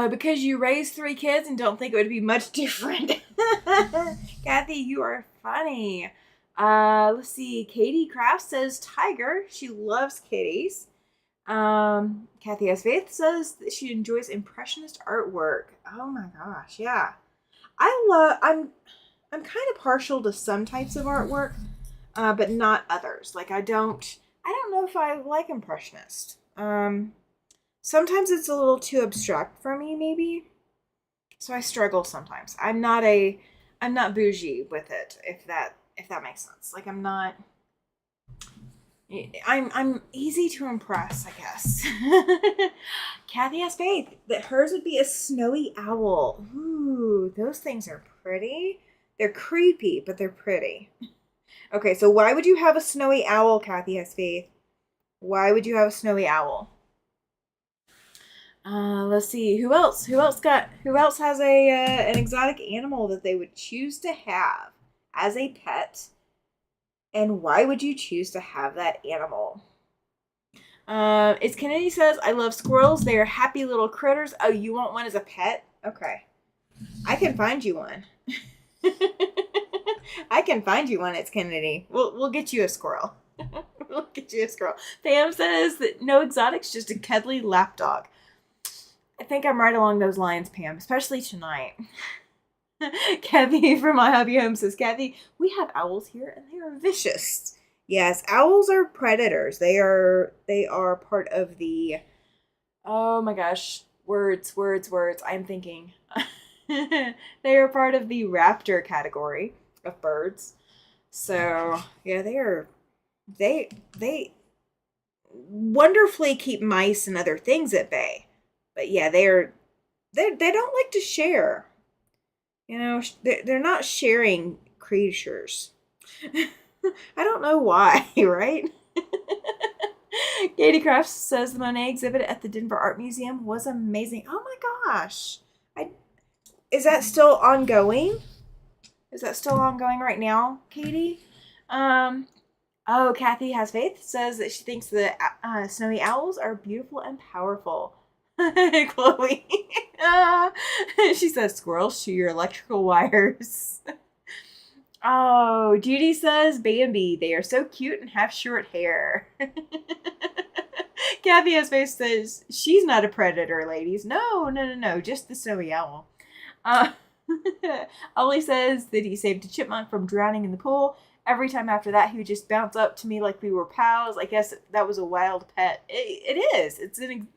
Because you raised 3 kids and don't think it would be much different. Kathy, you are funny. Let's see. Katie Kraft says tiger. She loves kitties. Kathy S. Faith says that she enjoys impressionist artwork. Oh my gosh, yeah. I'm kind of partial to some types of artwork, but not others. Like I don't know if I like impressionist. Sometimes it's a little too abstract for me, maybe. So I struggle sometimes. I'm not bougie with it, if that makes sense. Like I'm easy to impress, I guess. Kathy has faith that hers would be a snowy owl. Ooh, those things are pretty. They're creepy, but they're pretty. Okay, so why would you have a snowy owl, Kathy has faith? Why would you have a snowy owl? Let's see. Who else? Who else has a an exotic animal that they would choose to have as a pet? And why would you choose to have that animal? It's Kennedy says, I love squirrels. They are happy little critters. Oh, you want one as a pet? Okay. I can find you one. I can find you one. It's Kennedy. We'll get you a squirrel. We'll get you a squirrel. Pam says that no exotics, just a cuddly lapdog. I think I'm right along those lines, Pam, especially tonight. Kathy from My Hobby Home says, Kathy, we have owls here and they are vicious. Yes, owls are predators. They are part of the, oh my gosh, words. I'm thinking. They are part of the raptor category of birds. So yeah, they wonderfully keep mice and other things at bay. But yeah, they don't like to share. You know, they're not sharing creatures. I don't know why, right? Katie Crafts says the Monet exhibit at the Denver Art Museum was amazing. Oh my gosh. Is that still ongoing? Is that still ongoing right now, Katie? Kathy Has Faith says that she thinks the snowy owls are beautiful and powerful. Chloe. She says squirrels to your electrical wires. Oh, Judy says Bambi. They are so cute and have short hair. Kathy Has Faith says she's not a predator, ladies. No. Just the snowy owl. Ollie says that he saved a chipmunk from drowning in the pool. Every time after that, he would just bounce up to me like we were pals. I guess that was a wild pet. It is. It's an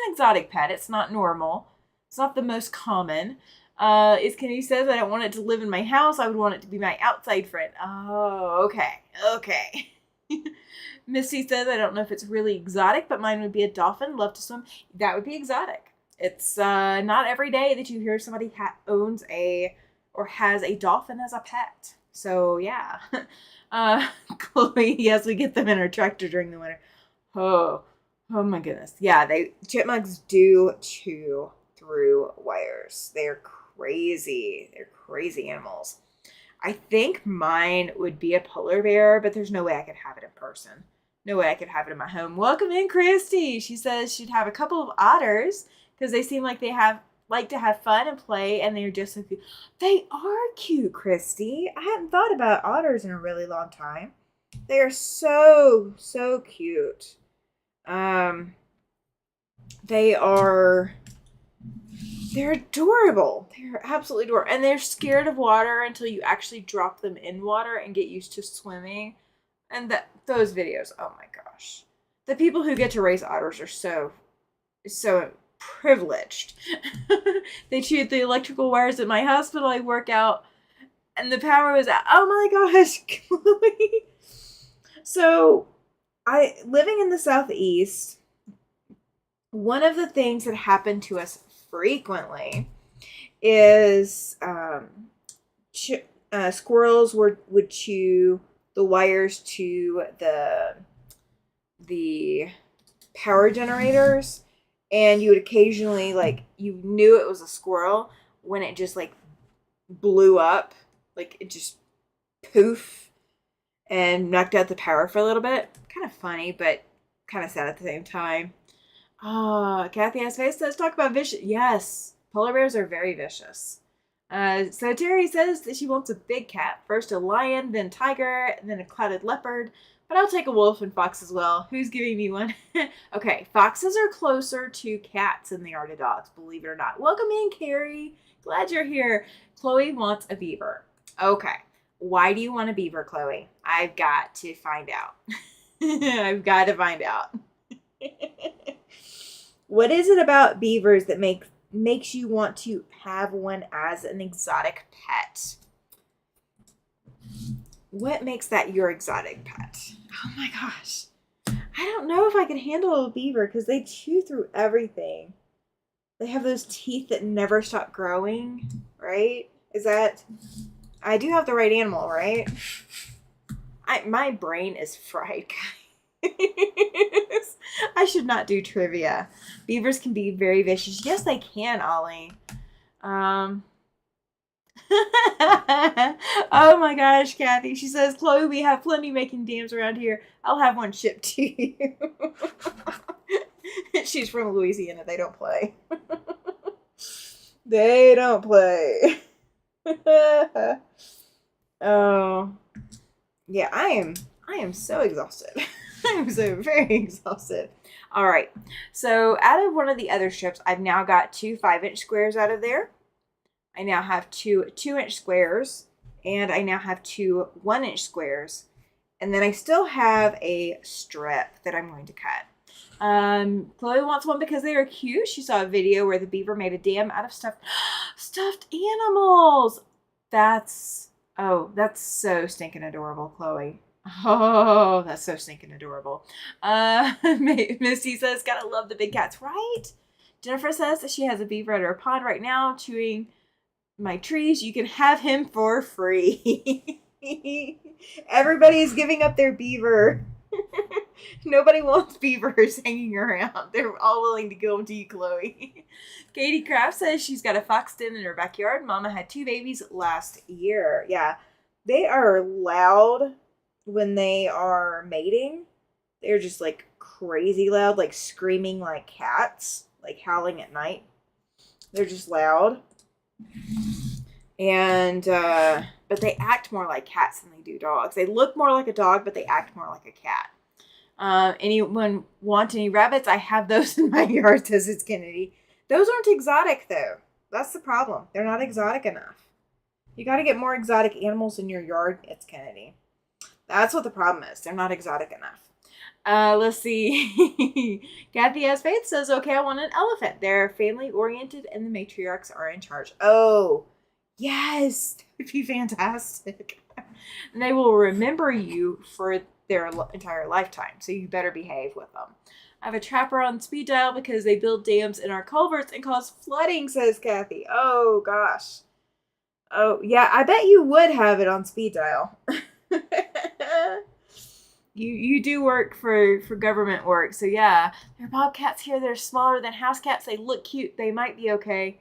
exotic pet. It's not normal. It's not the most common. Is Kenny says I don't want it to live in my house. I would want it to be my outside friend. Oh, okay. Misty says I don't know if it's really exotic, but mine would be a dolphin. Love to swim. That would be exotic. It's not every day that you hear somebody owns or has a dolphin as a pet. So yeah. Chloe, yes, we get them in our tractor during the winter. Oh my goodness. Yeah, chipmunks do chew through wires. They're crazy. They're crazy animals. I think mine would be a polar bear, but there's no way I could have it in person. No way I could have it in my home. Welcome in, Christy. She says she'd have a couple of otters because they seem like they like to have fun and play, and they're just so cute. They are cute, Christy. I hadn't thought about otters in a really long time. They are so cute. They're adorable. They're absolutely adorable. And they're scared of water until you actually drop them in water and get used to swimming. And those videos, oh my gosh. The people who get to raise otters are so privileged. They chewed the electrical wires at my hospital I work out, and the power was out. Oh my gosh, Chloe. So, living in the Southeast, one of the things that happened to us frequently is squirrels would chew the wires to the power generators, and you would occasionally, like, you knew it was a squirrel when it just like blew up, like it just poof and knocked out the power for a little bit. Kind of funny, but kind of sad at the same time. Kathy has face says, talk about vicious. Yes, polar bears are very vicious. So Terry says that she wants a big cat. First a lion, then tiger, then a clouded leopard. But I'll take a wolf and fox as well. Who's giving me one? Okay, foxes are closer to cats than they are to dogs, believe it or not. Welcome in, Carrie. Glad you're here. Chloe wants a beaver. Okay, why do you want a beaver, Chloe? I've got to find out. I've got to find out. What is it about beavers that makes you want to have one as an exotic pet? What makes that your exotic pet? Oh my gosh. I don't know if I can handle a beaver because they chew through everything. They have those teeth that never stop growing, right? I do have the right animal, right? My brain is fried, guys. I should not do trivia. Beavers can be very vicious. Yes, they can, Ollie. Oh my gosh, Kathy. She says, Chloe, we have plenty making dams around here. I'll have one shipped to you. She's from Louisiana. They don't play. They don't play. Oh. Yeah, I am so exhausted. I'm so very exhausted. All right. So out of one of the other strips, I've now got 2 5-inch squares out of there. I now have 2 2-inch squares, and I now have 2 1-inch squares. And then I still have a strip that I'm going to cut. Chloe wants one because they are cute. She saw a video where the beaver made a dam out of stuffed animals. That's so stinking adorable, Chloe. Oh, that's so stinking adorable. Misty says, gotta love the big cats, right? Jennifer says that she has a beaver at her pond right now chewing my trees. You can have him for free. Everybody's giving up their beaver. Nobody wants beavers hanging around. They're all willing to go to you, Chloe. Katie Kraft says she's got a fox den in her backyard. Mama had 2 babies last year. Yeah, they are loud when they are mating. They're just like crazy loud, like screaming like cats, like howling at night. They're just loud. And but they act more like cats than they do dogs. They look more like a dog, but they act more like a cat. Anyone want any rabbits? I have those in my yard, says it's Kennedy. Those aren't exotic though. That's the problem. They're not exotic enough. You got to get more exotic animals in your yard, it's Kennedy. That's what the problem is. They're not exotic enough. Let's see. Kathy S. Faith says, okay, I want an elephant. They're family oriented and the matriarchs are in charge. Oh, yes. That would be fantastic. And they will remember you for their entire lifetime. So you better behave with them. I have a trapper on speed dial because they build dams in our culverts and cause flooding, says Kathy. Oh, gosh. Oh, yeah. I bet you would have it on speed dial. You do work for government work, so yeah. There are bobcats here that are smaller than house cats. They look cute. They might be okay.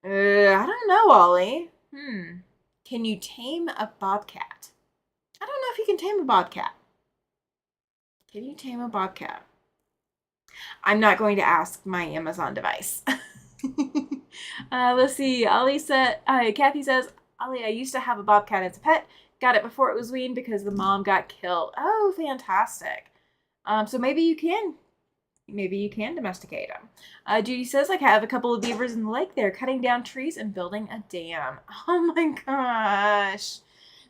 I don't know, Ollie. Can you tame a bobcat? I don't know if you can tame a bobcat. Can you tame a bobcat? I'm not going to ask my Amazon device. Let's see. Kathy says, Ollie, I used to have a bobcat as a pet. Got it before it was weaned because the mom got killed. Oh, fantastic. So maybe you can domesticate them. Judy says, I have a couple of beavers in the lake. They're cutting down trees and building a dam. Oh my gosh.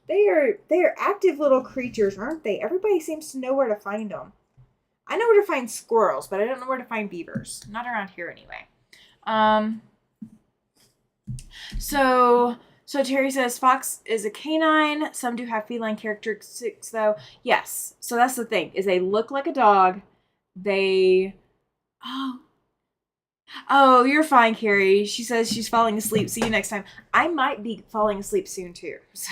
They are active little creatures, aren't they? Everybody seems to know where to find them. I know where to find squirrels, but I don't know where to find beavers. Not around here anyway. So Terry says fox is a canine. Some do have feline characteristics though. Yes. So that's the thing, is they look like a dog. They Oh, oh, you're fine, Carrie. She says she's falling asleep. See you next time. I might be falling asleep soon too. So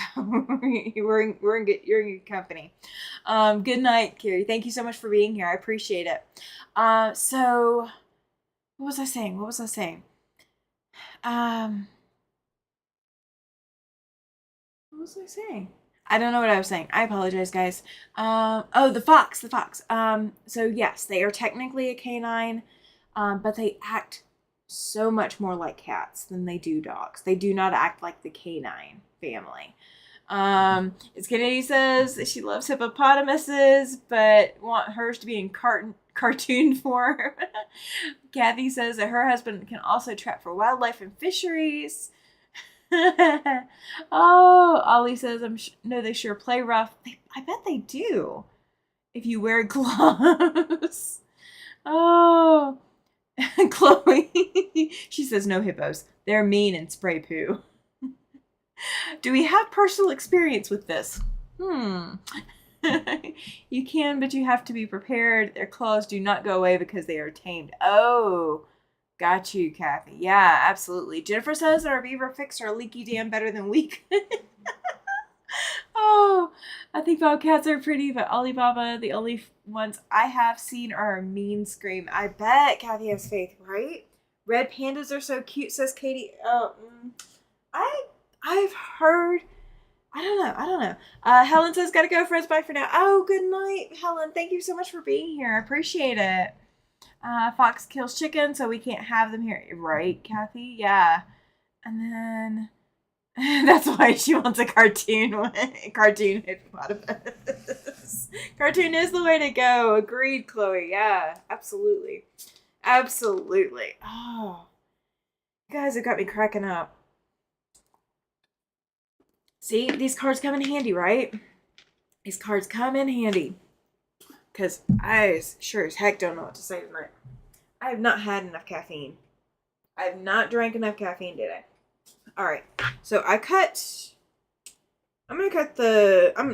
you're in good company. Good night, Carrie. Thank you so much for being here. I appreciate it. So what was I saying? What was I saying? Um, what was I saying? I don't know what I was saying. I apologize, guys. Oh, the fox, the fox. So yes, they are technically a canine, but they act so much more like cats than they do dogs. They do not act like the canine family. As Kennedy says that she loves hippopotamuses, but want hers to be in cartoon form. Kathy says that her husband can also trap for wildlife and fisheries. Oh, Ollie says, no, they sure play rough. I bet they do. If you wear gloves. Oh, Chloe. She says no hippos. They're mean and spray poo. Do we have personal experience with this? You can, but you have to be prepared. Their claws do not go away because they are tamed. Oh, got you, Kathy. Yeah, absolutely. Jennifer says that our beaver fixed our leaky dam better than we could. Oh, I think bobcats are pretty, but Alibaba, the only ones I have seen are a mean scream. I bet Kathy has faith, right? Red pandas are so cute, says Katie. Oh, I've heard. I don't know. Helen says, gotta go, friends. Bye for now. Oh, good night, Helen. Thank you so much for being here. I appreciate it. Fox kills chicken, so we can't have them here. Right, Kathy? Yeah. And then that's why she wants a cartoon hippopotamus. Cartoon is the way to go. Agreed, Chloe. Yeah, absolutely. Absolutely. Oh, you guys have got me cracking up. See, these cards come in handy, right? These cards come in handy. Because I sure as heck don't know what to say tonight. I have not had enough caffeine. I have not drank enough caffeine today. Alright, so I'm not even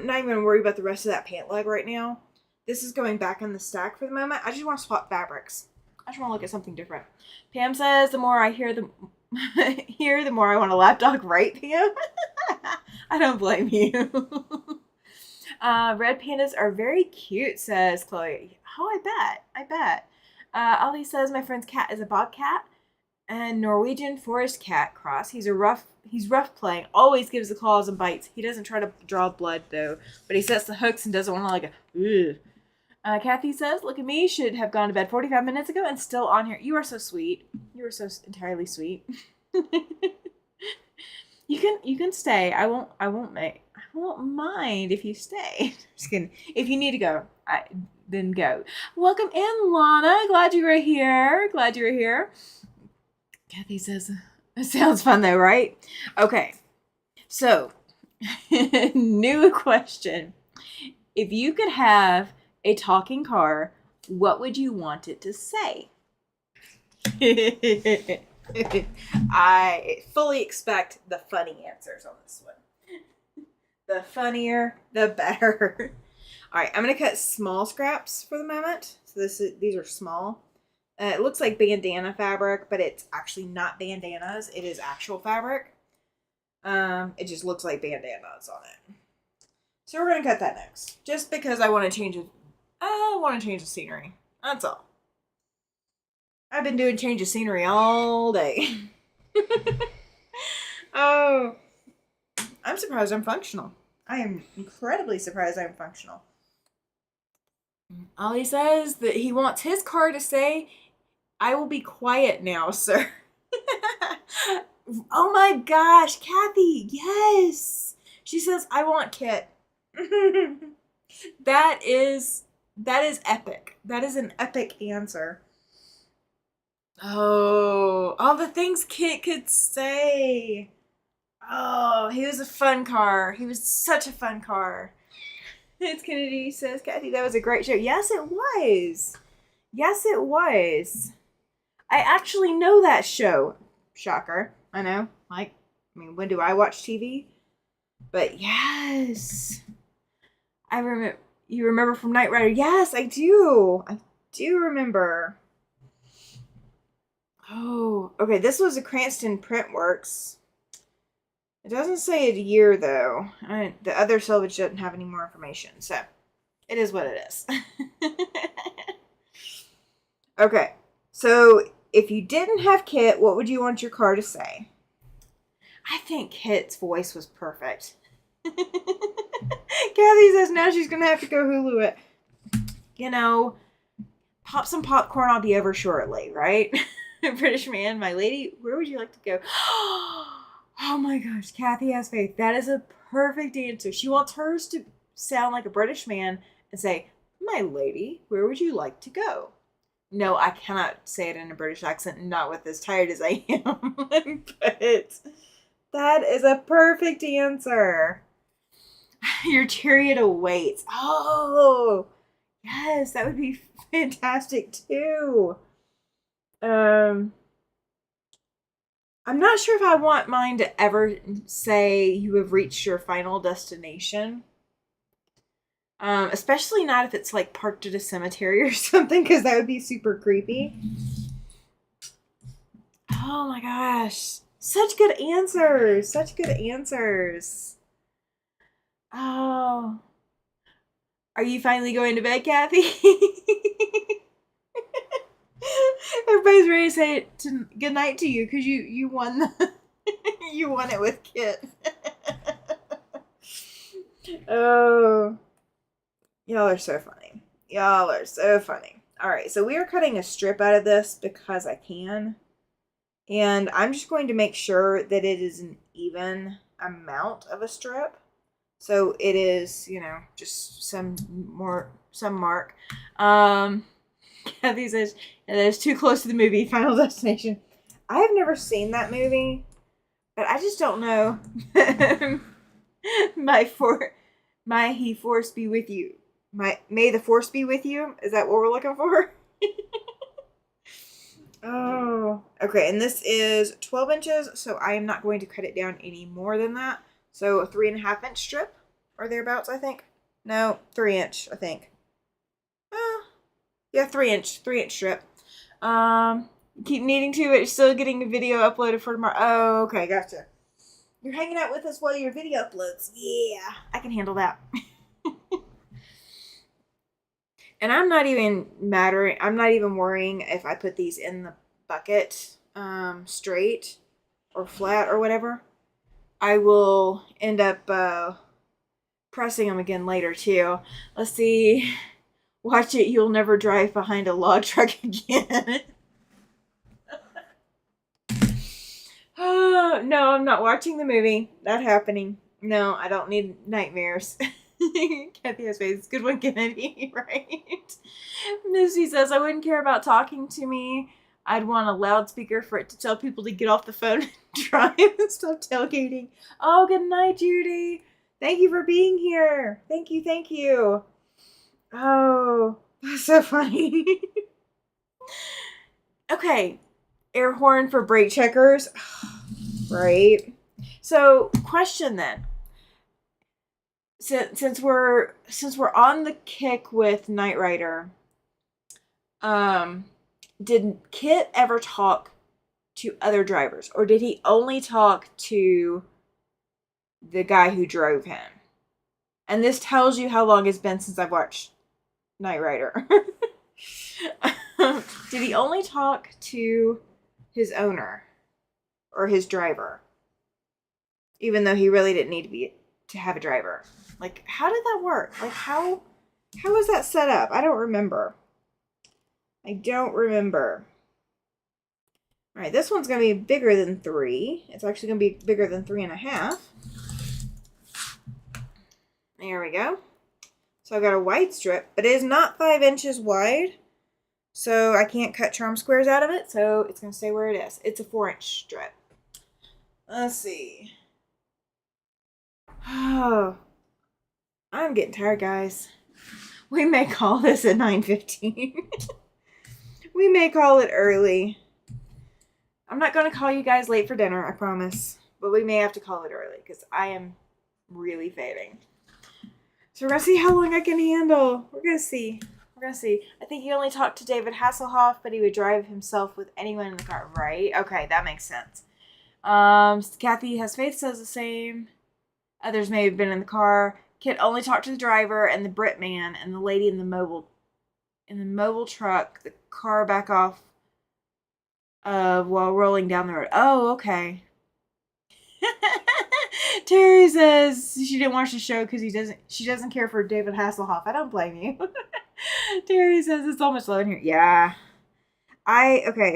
going to worry about the rest of that pant leg right now. This is going back in the stack for the moment. I just want to swap fabrics. I just want to look at something different. Pam says, the more I hear, the more I want a lapdog, right, Pam? I don't blame you. Red pandas are very cute, says Chloe. Oh, I bet. Ollie says my friend's cat is a bobcat and Norwegian forest cat cross. He's rough playing. Always gives the claws and bites. He doesn't try to draw blood though, but he sets the hooks and doesn't want to like a. Kathy says, "Look at me. Should have gone to bed 45 minutes ago and still on here. You are so sweet. You are so entirely sweet." You can stay. I won't mind if you stay. Just kidding. If you need to go, then go. Welcome in, Lana. Glad you were here. Kathy says, it sounds fun though, right? Okay. So, new question. If you could have a talking car, what would you want it to say? I fully expect the funny answers on this one. The funnier, the better. All right, I'm going to cut small scraps for the moment. So these are small. It looks like bandana fabric, but it's actually not bandanas. It is actual fabric. It just looks like bandanas on it. So we're going to cut that next. Just because I want to change it. I want to change the scenery. That's all. I've been doing change of scenery all day. Oh, I'm surprised I'm functional. I am incredibly surprised I'm functional. Ollie says that he wants his car to say, "I will be quiet now, sir." Oh my gosh, Kathy, yes. She says, "I want Kit." That is epic. That is an epic answer. Oh, all the things Kit could say. Oh, he was a fun car. He was such a fun car. It's Kennedy says, Kathy, that was a great show. Yes, it was. Yes, it was. I actually know that show. Shocker. I know. When do I watch TV? But yes. I remember. You remember from Knight Rider? Yes, I do. I do remember. Oh, okay. This was a Cranston Printworks. It doesn't say a year though. The other selvage doesn't have any more information, so it is what it is. Okay, so if you didn't have Kit, what would you want your car to say? I think Kit's voice was perfect. Kathy says now she's gonna have to go Hulu it. You know, pop some popcorn. I'll be over shortly, right? British man, my lady, where would you like to go? Oh my gosh, Kathy has faith. That is a perfect answer. She wants hers to sound like a British man and say, my lady, where would you like to go? No, I cannot say it in a British accent, not with as tired as I am. But that is a perfect answer. Your chariot awaits. Oh, yes, that would be fantastic too. I'm not sure if I want mine to ever say you have reached your final destination. Especially not if it's like parked at a cemetery or something, because that would be super creepy. Oh my gosh. Such good answers. Such good answers. Oh. Are you finally going to bed, Kathy? Everybody's ready to say good night to you because you won you won it with Kit. Oh. Y'all are so funny. Y'all are so funny. Alright, so we are cutting a strip out of this because I can. And I'm just going to make sure that it is an even amount of a strip. So it is, you know, just some mark. Kathy says, that is too close to the movie Final Destination. I have never seen that movie, but I just don't know. May he force be with you. May the force be with you? Is that what we're looking for? Oh, okay. And this is 12 inches, so I am not going to cut it down any more than that. So a 3.5 inch strip or thereabouts, I think. No, 3 inch, I think. Yeah, 3 inch strip. Keep needing to, but still getting a video uploaded for tomorrow. Oh, okay, gotcha. You're hanging out with us while your video uploads. Yeah, I can handle that. And I'm not even worrying if I put these in the bucket straight or flat or whatever. I will end up pressing them again later too. Let's see. Watch it. You'll never drive behind a log truck again. Oh, no, I'm not watching the movie. Not happening. No, I don't need nightmares. Kathy has face. Good one, Kennedy, right? Missy says, I wouldn't care about talking to me. I'd want a loudspeaker for it to tell people to get off the phone and drive and stop tailgating. Oh, good night, Judy. Thank you for being here. Thank you. Oh, that's so funny. Okay, air horn for brake checkers. Right. So, question then. Since we're on the kick with Knight Rider, did Kit ever talk to other drivers, or did he only talk to the guy who drove him? And this tells you how long it's been since I've watched Knight Rider. Did he only talk to his owner or his driver, even though he really didn't need to have a driver? Like, how did that work? Like, how was that set up? I don't remember. All right, this one's going to be bigger than 3. It's actually going to be bigger than 3.5. There we go. So I got a wide strip, but it is not 5 inches wide. So I can't cut charm squares out of it, so it's going to stay where it is. It's a 4-inch strip. Let's see. Oh, I'm getting tired, guys. We may call this at 9:15. We may call it early. I'm not going to call you guys late for dinner, I promise. But we may have to call it early because I am really fading. So we're going to see how long I can handle. We're going to see. We're gonna see. I think he only talked to David Hasselhoff, but he would drive himself with anyone in the car. Right? Okay, that makes sense. Kathy Has Faith says the same. Others may have been in the car. Kit only talked to the driver and the Brit man and the lady in the mobile truck. The car back off while rolling down the road. Oh, okay. Terry says she didn't watch the show because she doesn't care for David Hasselhoff. I don't blame you. Terry says it's almost low in here. Yeah.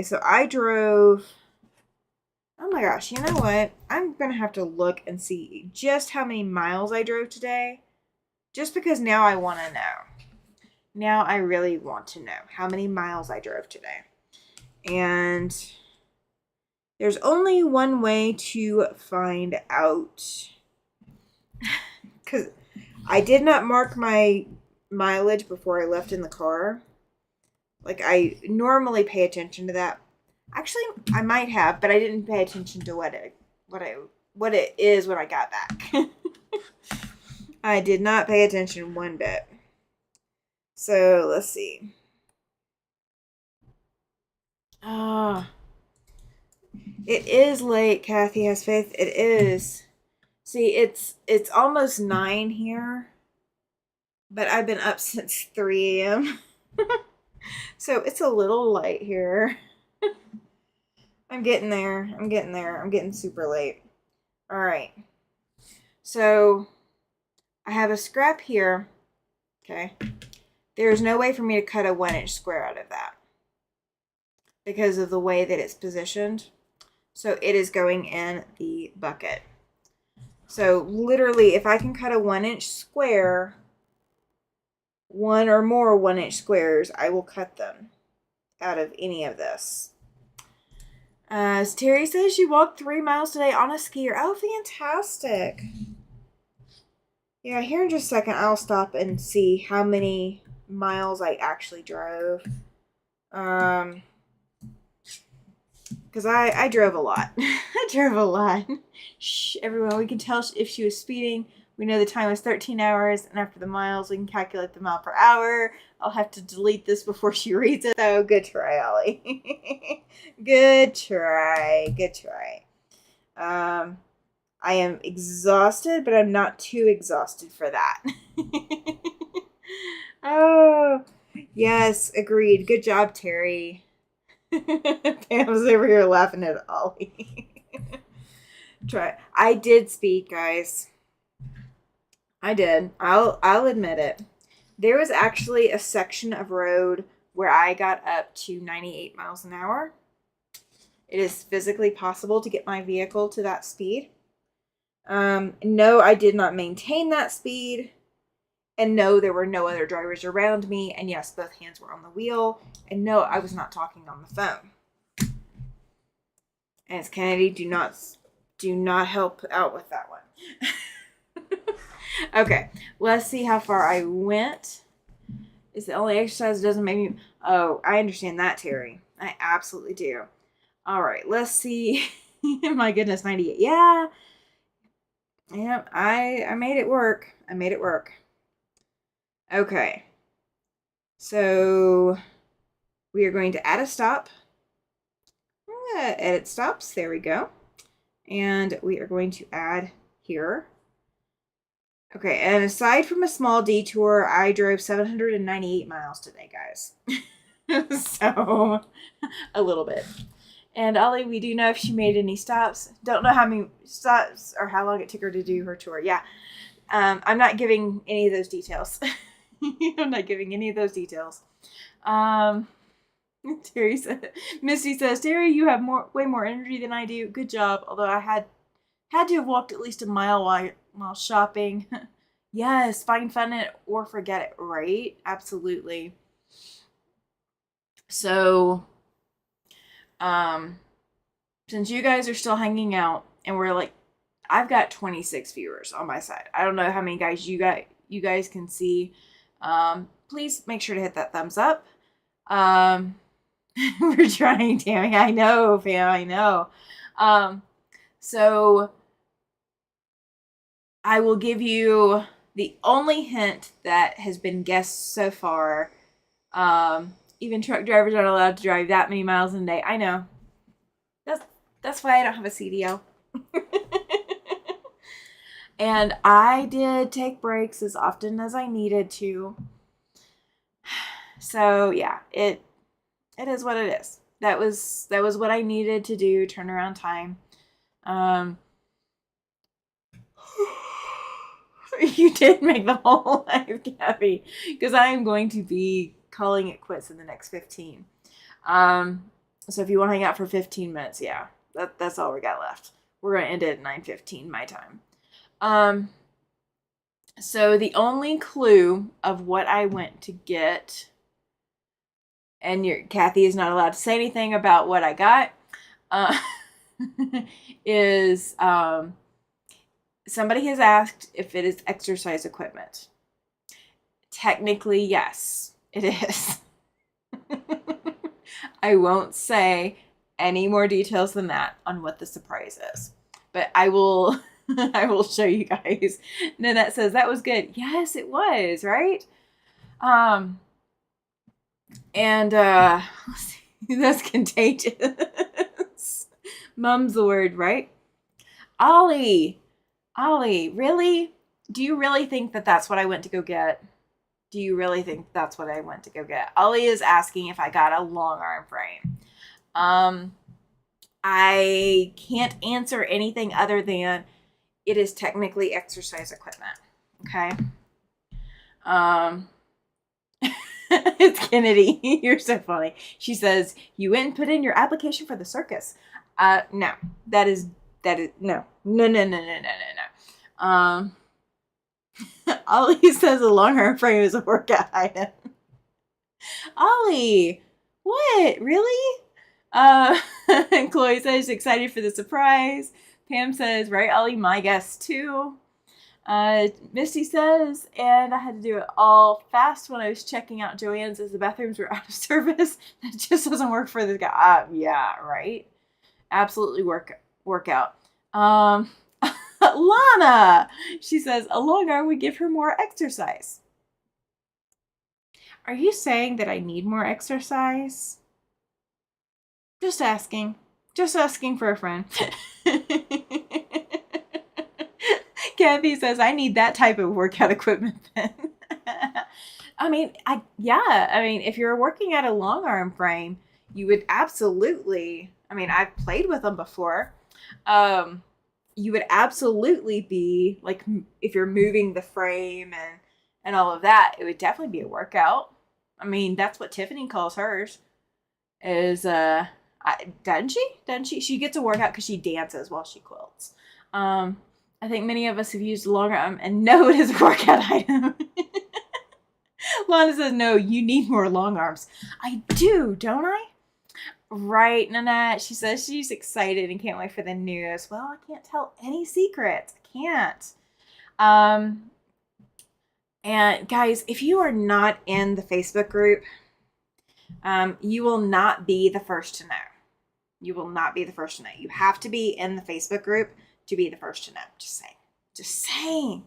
So I drove. Oh my gosh, you know what? I'm gonna have to look and see just how many miles I drove today. Just because now I want to know. Now I really want to know how many miles I drove today. And there's only one way to find out. Because I did not mark my mileage before I left in the car. Like, I normally pay attention to that. Actually, I might have, but I didn't pay attention to what it is when I got back. I did not pay attention one bit. So, let's see. It is late, Kathy Has Faith. It is. See, it's almost 9 here. But I've been up since 3 a.m. So it's a little light here. I'm getting there. I'm getting super late. Alright. So, I have a scrap here. Okay. There's no way for me to cut a 1-inch square out of that. Because of the way that it's positioned. So it is going in the bucket. So literally, if I can cut a 1-inch square, 1 or more 1-inch squares, I will cut them out of any of this. As Terry says, she walked 3 miles today on a skier. Oh, fantastic. Yeah, here in just a second, I'll stop and see how many miles I actually drove. Because I drove a lot. I drove a lot. Shh, everyone, we can tell if she was speeding. We know the time was 13 hours, and after the miles, we can calculate the mile per hour. I'll have to delete this before she reads it. So, good try, Ollie. Good try. Good try. I am exhausted, but I'm not too exhausted for that. Oh, yes, agreed. Good job, Terry. Pam's over here laughing at Ollie. Try. I did speak, guys. I did. I'll admit it. There was actually a section of road where I got up to 98 miles an hour. It is physically possible to get my vehicle to that speed. No, I did not maintain that speed. And no, there were no other drivers around me. And yes, both hands were on the wheel. And no, I was not talking on the phone. And it's Kennedy, do not help out with that one. Okay, let's see how far I went. It's the only exercise that doesn't make me... Oh, I understand that, Terry. I absolutely do. All right, let's see. My goodness, 98. Yeah. Yeah, I made it work. I made it work. Okay. So, we are going to add a stop. Edit stops. There we go. And we are going to add here. Okay, and aside from a small detour, I drove 798 miles today, guys. So, a little bit. And Ollie, we do know if she made any stops. Don't know how many stops or how long it took her to do her tour. Yeah. I'm not giving any of those details. I'm not giving any of those details. Terry said, Misty says, Terry, you have way more energy than I do. Good job. Although I had to have walked at least a mile while shopping. Yes, find fun in it or forget it, right? Absolutely. So, since you guys are still hanging out, and we're like, I've got 26 viewers on my side. I don't know how many guys you guys can see. Please make sure to hit that thumbs up. We're trying, Tammy. I know, fam. I know. So I will give you the only hint that has been guessed so far Even truck drivers aren't allowed to drive that many miles in a day. I know. That's why I don't have a CDL. And I did take breaks as often as I needed to. So yeah, it is what it is. That was what I needed to do, turnaround time. You did make the whole life, Gabby, because I am going to be calling it quits in the next 15. So if you want to hang out for 15 minutes, yeah, that's all we got left. We're going to end it at 9:15 my time. So the only clue of what I went to get, and Kathy is not allowed to say anything about what I got, is somebody has asked if it is exercise equipment. Technically, yes, it is. I won't say any more details than that on what the surprise is, but I will I will show you guys. Nanette says that was good. Yes, it was, right? And let's see, that's contagious. Mum's the word, right? Ollie, really? Do you really think that that's what I went to go get? Do you really think that's what I went to go get? Ollie is asking if I got a long arm frame. I can't answer anything other than it is technically exercise equipment. Okay. It's Kennedy. You're so funny. She says, you went and put in your application for the circus. No. That is no. Ollie says a long arm frame is a workout item. Ollie, what? Really? Chloe says excited for the surprise. Pam says, right, Ollie, my guess too. Misty says, and I had to do it all fast when I was checking out Joanne's as the bathrooms were out of service. That just doesn't work for this guy. Yeah, right. Absolutely workout. Lana, she says, a long arm would give her more exercise. Are you saying that I need more exercise? Just asking for a friend. Kathy says, I need that type of workout equipment then. I mean, if you're working at a long arm frame, you would absolutely, I've played with them before. You would absolutely be like, if you're moving the frame and all of that, it would definitely be a workout. That's what Tiffany calls hers. Is doesn't she? She gets a workout because she dances while she quilts. I think many of us have used a long arm and know it is a workout item. Lana says, no, you need more long arms. I do, don't I? Right, Nanette. She says she's excited and can't wait for the news. Well, I can't tell any secrets. I can't. And guys, if you are not in the Facebook group, you will not be the first to know. You will not be the first to know. You have to be in the Facebook group to be the first to know. Just saying.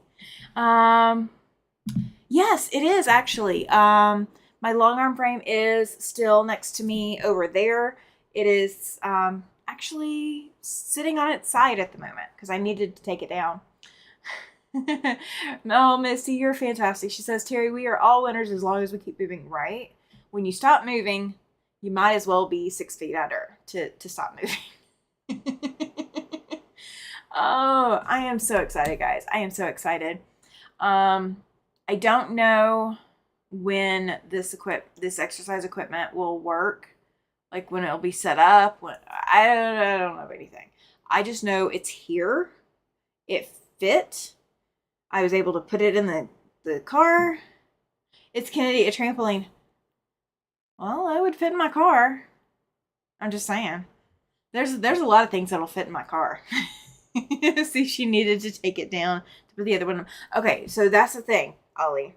Yes, it is actually. My long arm frame is still next to me over there. It is actually sitting on its side at the moment because I needed to take it down. Oh, Misty, you're fantastic. She says, Terry, we are all winners as long as we keep moving, right? When you stop moving, you might as well be 6 feet under to stop moving. Oh, I am so excited, guys. I am so excited. I don't know when this exercise equipment will work, like when it'll be set up. I don't know anything. I just know it's here. It fit. I was able to put it in the car. It's Kennedy, a trampoline. Well, it would fit in my car. I'm just saying. There's a lot of things that'll fit in my car. See, she needed to take it down to put the other one. Okay, so that's the thing, Ollie.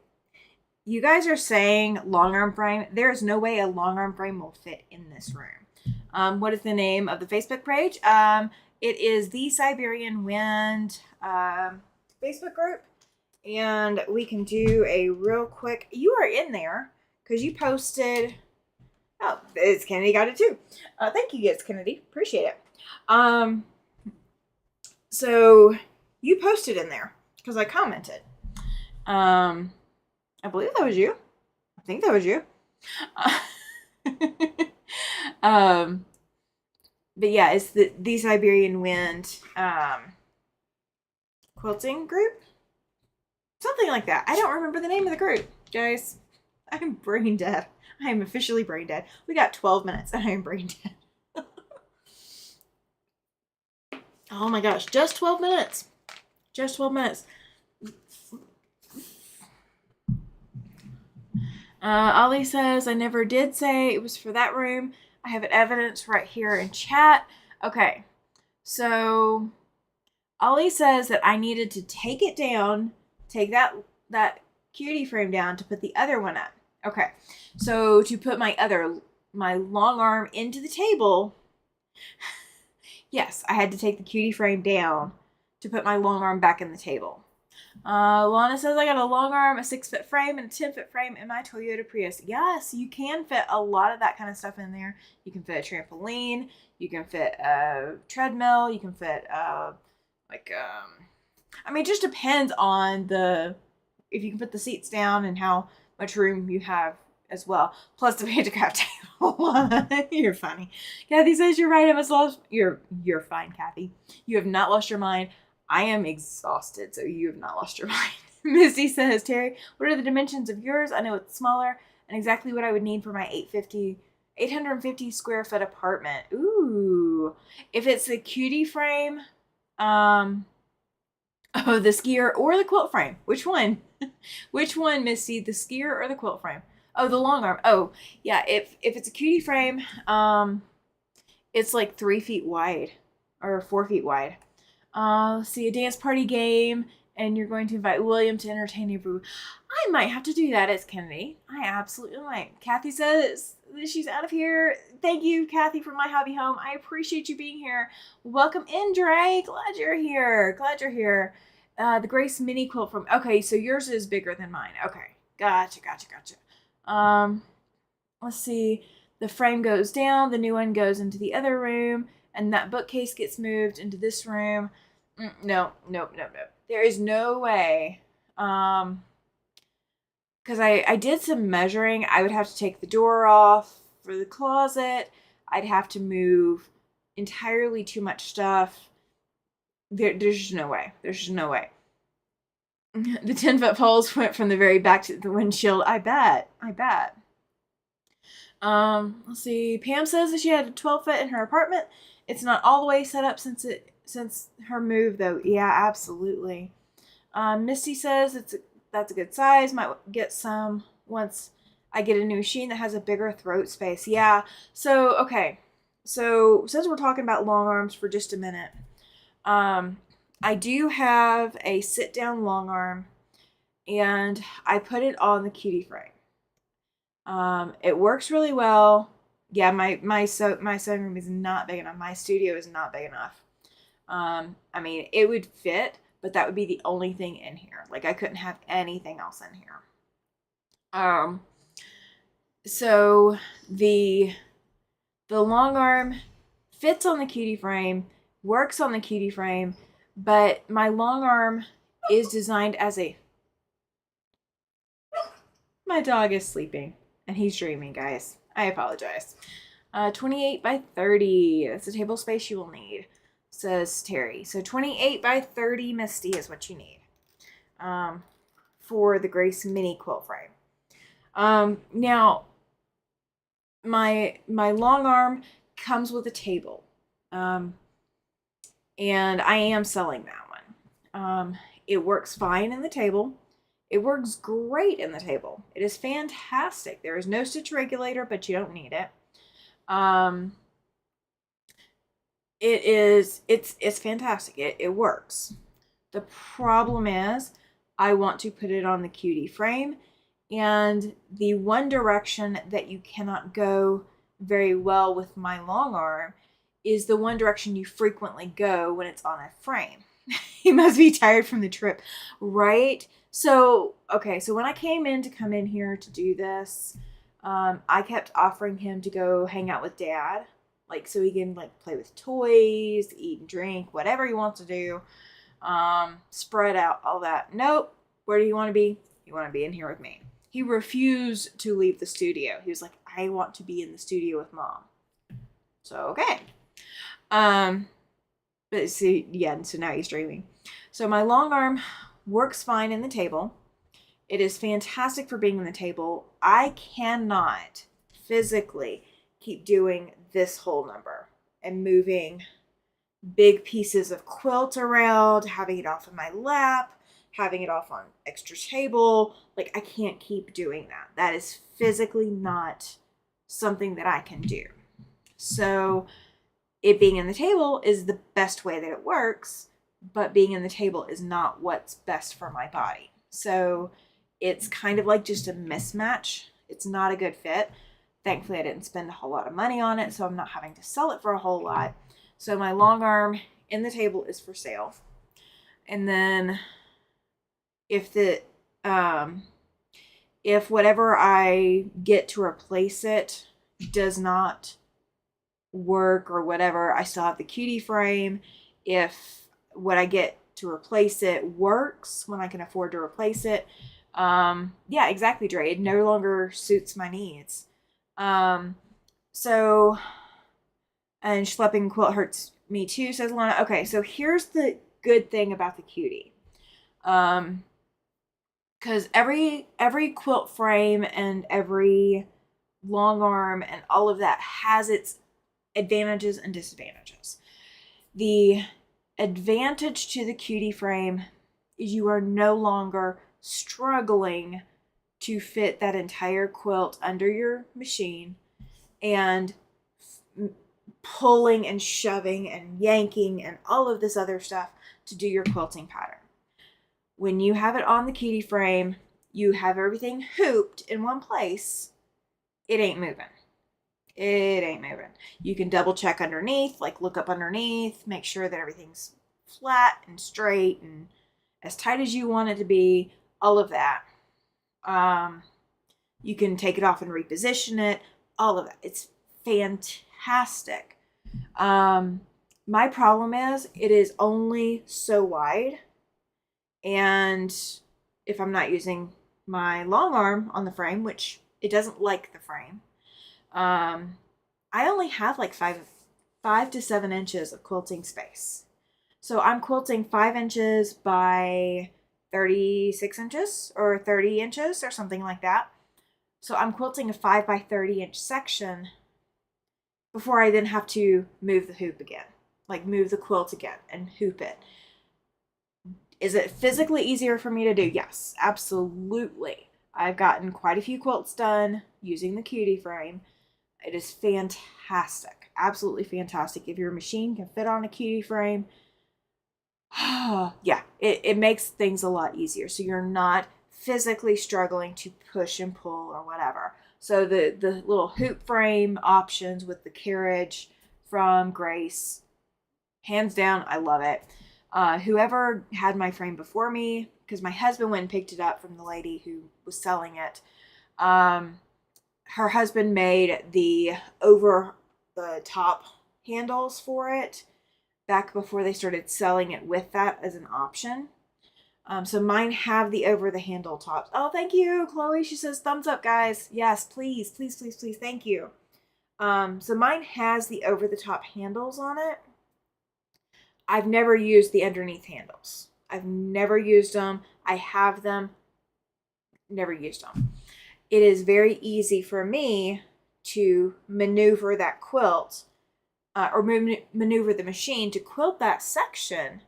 You guys are saying long arm frame. There is no way a long arm frame will fit in this room. What is the name of the Facebook page? It is the Siberian Wind Facebook group. And we can do a real quick, you are in there because you posted. Oh, it's Kennedy got it too. Thank you, yes, Kennedy. Appreciate it. So you posted in there because I commented. I believe that was you. I think that was you. But yeah, it's the Siberian Wind quilting group, something like that. I don't remember the name of the group, guys. I'm brain dead. I am officially brain dead. We got 12 minutes and I am brain dead. Oh my gosh, just 12 minutes. Just 12 minutes. Ollie says, I never did say it was for that room. I have evidence right here in chat. Okay, so Ollie says that I needed to take it down, take that cutie frame down to put the other one up. Okay, so to put my long arm into the table, yes, I had to take the cutie frame down to put my long arm back in the table. Lana says I got a long arm, a 6-foot frame, and a 10-foot frame in my Toyota Prius. Yes, you can fit a lot of that kind of stuff in there. You can fit a trampoline, you can fit a treadmill, you can fit I mean, it just depends on if you can put the seats down and how much room you have as well. Plus the pantograph table. You're funny. Kathy says you're right. I must lost. You're fine, Kathy. You have not lost your mind. I am exhausted, so you have not lost your mind. Misty says, Terry, what are the dimensions of yours? I know it's smaller and exactly what I would need for my 850 square foot apartment. Ooh. If it's the cutie frame, the skier or the quilt frame. Which one? Which one, Misty? The skier or the quilt frame? Oh, the long arm. Oh, yeah. If it's a cutie frame, it's like 3 feet wide or 4 feet wide. Let's see, a dance party game, and you're going to invite William to entertain you. I might have to do that as Kennedy. I absolutely might. Kathy says she's out of here. Thank you, Kathy, from my hobby home. I appreciate you being here. Welcome in, Dre. Glad you're here. The Grace mini quilt from. Okay, so yours is bigger than mine. Okay, gotcha. Let's see. The frame goes down. The new one goes into the other room. And that bookcase gets moved into this room. No. There is no way. Because I did some measuring. I would have to take the door off for the closet. I'd have to move entirely too much stuff. There's just no way. The 10-foot poles went from the very back to the windshield. I bet. Let's see. Pam says that she had a 12-foot in her apartment. It's not all the way set up since her move, though. Yeah, absolutely. Misty says that's a good size. Might get some once I get a new machine that has a bigger throat space. Yeah. So, okay. So, since we're talking about long arms for just a minute, I do have a sit-down long arm, and I put it on the cutie frame. It works really well. Yeah, my sewing room is not big enough. My studio is not big enough. I mean, it would fit, but that would be the only thing in here. Like, I couldn't have anything else in here. So the long arm fits on the cutie frame, works on the cutie frame, but my long arm is designed as my dog is sleeping and he's dreaming, guys. I apologize. 28 by 30. That's the table space you will need, says Terry. So 28 by 30 Misty is what you need for the Grace mini quilt frame. Now, my long arm comes with a table. And I am selling that one. It works fine in the table. It works great in the table. It is fantastic. There is no stitch regulator, but you don't need it. It's fantastic. It works. The problem is I want to put it on the cutie frame, and the one direction that you cannot go very well with my long arm is the one direction you frequently go when it's on a frame. You must be tired from the trip, right? So, okay, so when I come in here to do this, I kept offering him to go hang out with Dad, like so he can like play with toys, eat and drink, whatever he wants to do. Spread out, all that. Nope. Where do you want to be? You want to be in here with me. He refused to leave the studio. He was like, I want to be in the studio with Mom. So okay. But see, yeah, so now he's dreaming. So my long arm works fine in the table. It is fantastic for being in the table. I cannot physically keep doing this whole number and moving big pieces of quilt around, having it off of my lap, having it off on extra table. Like, I can't keep doing that. That is physically not something that I can do. So it being in the table is the best way that it works, but being in the table is not what's best for my body. So it's kind of like just a mismatch. It's not a good fit. Thankfully, I didn't spend a whole lot of money on it, so I'm not having to sell it for a whole lot. So my long arm in the table is for sale. And then if whatever I get to replace it does not work or whatever, I still have the cutie frame. If what I get to replace it works, when I can afford to replace it, yeah, exactly, Dre. It no longer suits my needs. So, and schlepping quilt hurts me too, says Lana. Okay, so here's the good thing about the cutie. Because every quilt frame and every long arm and all of that has its advantages and disadvantages. The advantage to the cutie frame is you are no longer struggling to fit that entire quilt under your machine and pulling and shoving and yanking and all of this other stuff to do your quilting pattern. When you have it on the cutie frame, you have everything hooped in one place. It ain't moving. It ain't moving. You can double check underneath, like look up underneath, make sure that everything's flat and straight and as tight as you want it to be, all of that. You can take it off and reposition it, all of that. It's fantastic. My problem is it is only so wide, and if I'm not using my long arm on the frame, which it doesn't like the frame, I only have like 5 to 7 inches of quilting space. So I'm quilting 5 inches by 36 inches or 30 inches or something like that. So I'm quilting a 5 by 30 inch section before I then have to move the hoop again, like move the quilt again and hoop it. Is it physically easier for me to do? Yes, absolutely. I've gotten quite a few quilts done using the cutie frame. It is fantastic, absolutely fantastic. If your machine can fit on a cutie frame, yeah, it makes things a lot easier. So you're not physically struggling to push and pull or whatever. So the little hoop frame options with the carriage from Grace, hands down, I love it. Whoever had my frame before me, because my husband went and picked it up from the lady who was selling it, her husband made the over the top handles for it back before they started selling it with that as an option. So mine have the over the handle tops. Oh, thank you, Chloe. She says, thumbs up, guys. Yes, please, please, please, please. Thank you. So mine has the over the top handles on it. I've never used the underneath handles. I've never used them. I have them. Never used them. It is very easy for me to maneuver that quilt or maneuver the machine to quilt that section,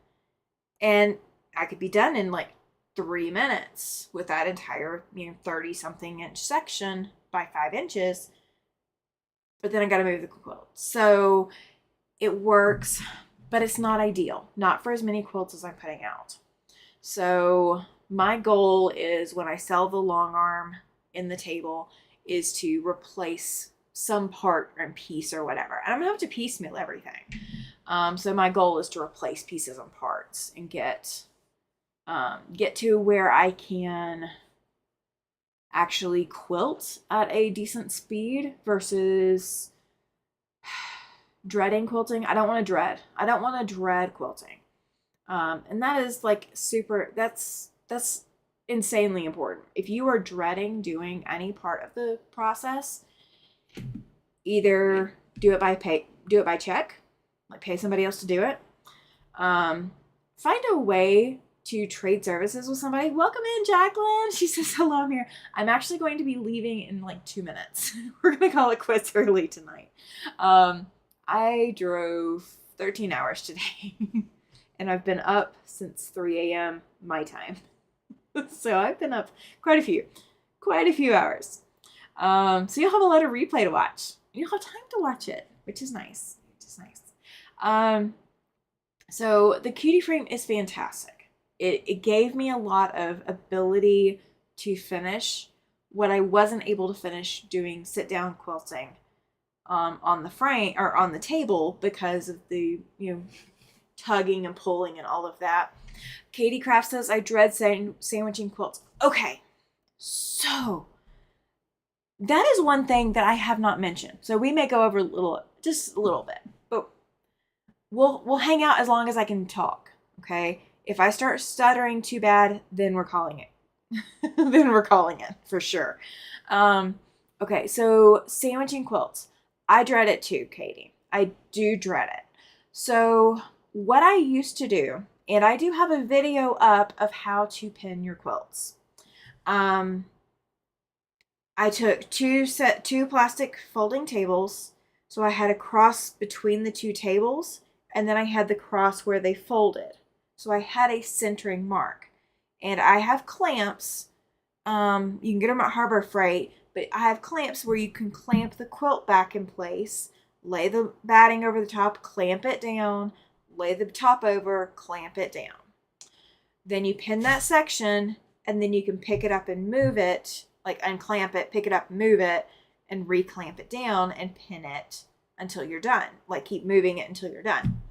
and I could be done in like 3 minutes with that entire 30 something inch section by 5 inches, but then I got to move the quilt. So it works, but it's not ideal, not for as many quilts as I'm putting out. So my goal is, when I sell the long arm in the table, is to replace some part and piece or whatever. And I'm gonna have to piecemeal everything. So my goal is to replace pieces and parts and get to where I can actually quilt at a decent speed versus dreading quilting. I don't want to dread. I don't want to dread quilting. And that is like that's insanely important. If you are dreading doing any part of the process, either do it by check, like pay somebody else to do it. Find a way to trade services with somebody. Welcome in, Jacqueline. She says hello, I'm here. I'm actually going to be leaving in like 2 minutes. We're gonna call it quits early tonight. I drove 13 hours today. And I've been up since 3 a.m. my time. So I've been up quite a few hours. So you'll have a lot of replay to watch. You'll have time to watch it, which is nice. So the cutie frame is fantastic. It gave me a lot of ability to finish what I wasn't able to finish doing sit down quilting on the frame or on the table because of the tugging and pulling and all of that. Katie Craft says, I dread sandwiching quilts. Okay, so that is one thing that I have not mentioned. So we may go over just a little bit, but we'll hang out as long as I can talk. Okay, if I start stuttering too bad, then we're calling it. Then we're calling it for sure. Okay, so sandwiching quilts. I dread it too, Katie. I do dread it. So what I used to do, and I do have a video up of how to pin your quilts. I took two plastic folding tables. So I had a cross between the two tables, and then I had the cross where they folded. So I had a centering mark. And I have clamps. You can get them at Harbor Freight, but I have clamps where you can clamp the quilt back in place, lay the batting over the top, clamp it down, lay the top over, clamp it down. Then you pin that section, and then you can pick it up and move it, like unclamp it, pick it up, move it, and reclamp it down and pin it until you're done. Like keep moving it until you're done.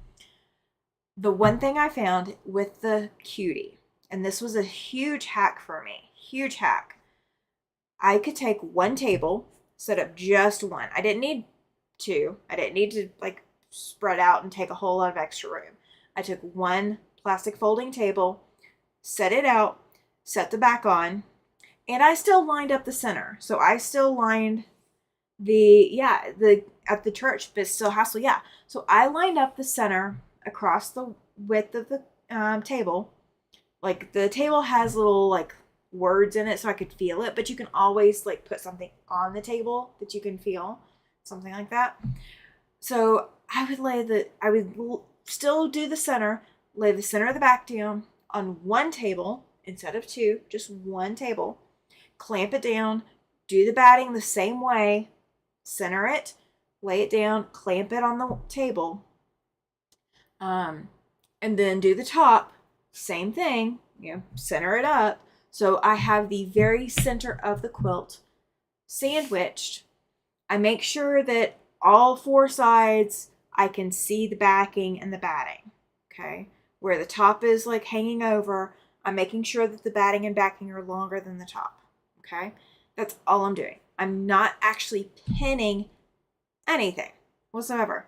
The one thing I found with the cutie, and this was a huge hack for me, huge hack. I could take one table, set up just one. I didn't need two. I didn't need to like spread out and take a whole lot of extra room. I took one plastic folding table, set it out, set the back on, and I still lined up the center. So I still lined at the church, but still hassle, yeah. So I lined up the center across the width of the table. Like the table has little like words in it so I could feel it, but you can always like put something on the table that you can feel, something like that. So I would still do the center, lay the center of the back down on one table instead of two, just one table, clamp it down, do the batting the same way, center it, lay it down, clamp it on the table, and then do the top, same thing, center it up. So I have the very center of the quilt sandwiched. I make sure that all four sides, I can see the backing and the batting, okay? Where the top is like hanging over, I'm making sure that the batting and backing are longer than the top, okay? That's all I'm doing. I'm not actually pinning anything whatsoever.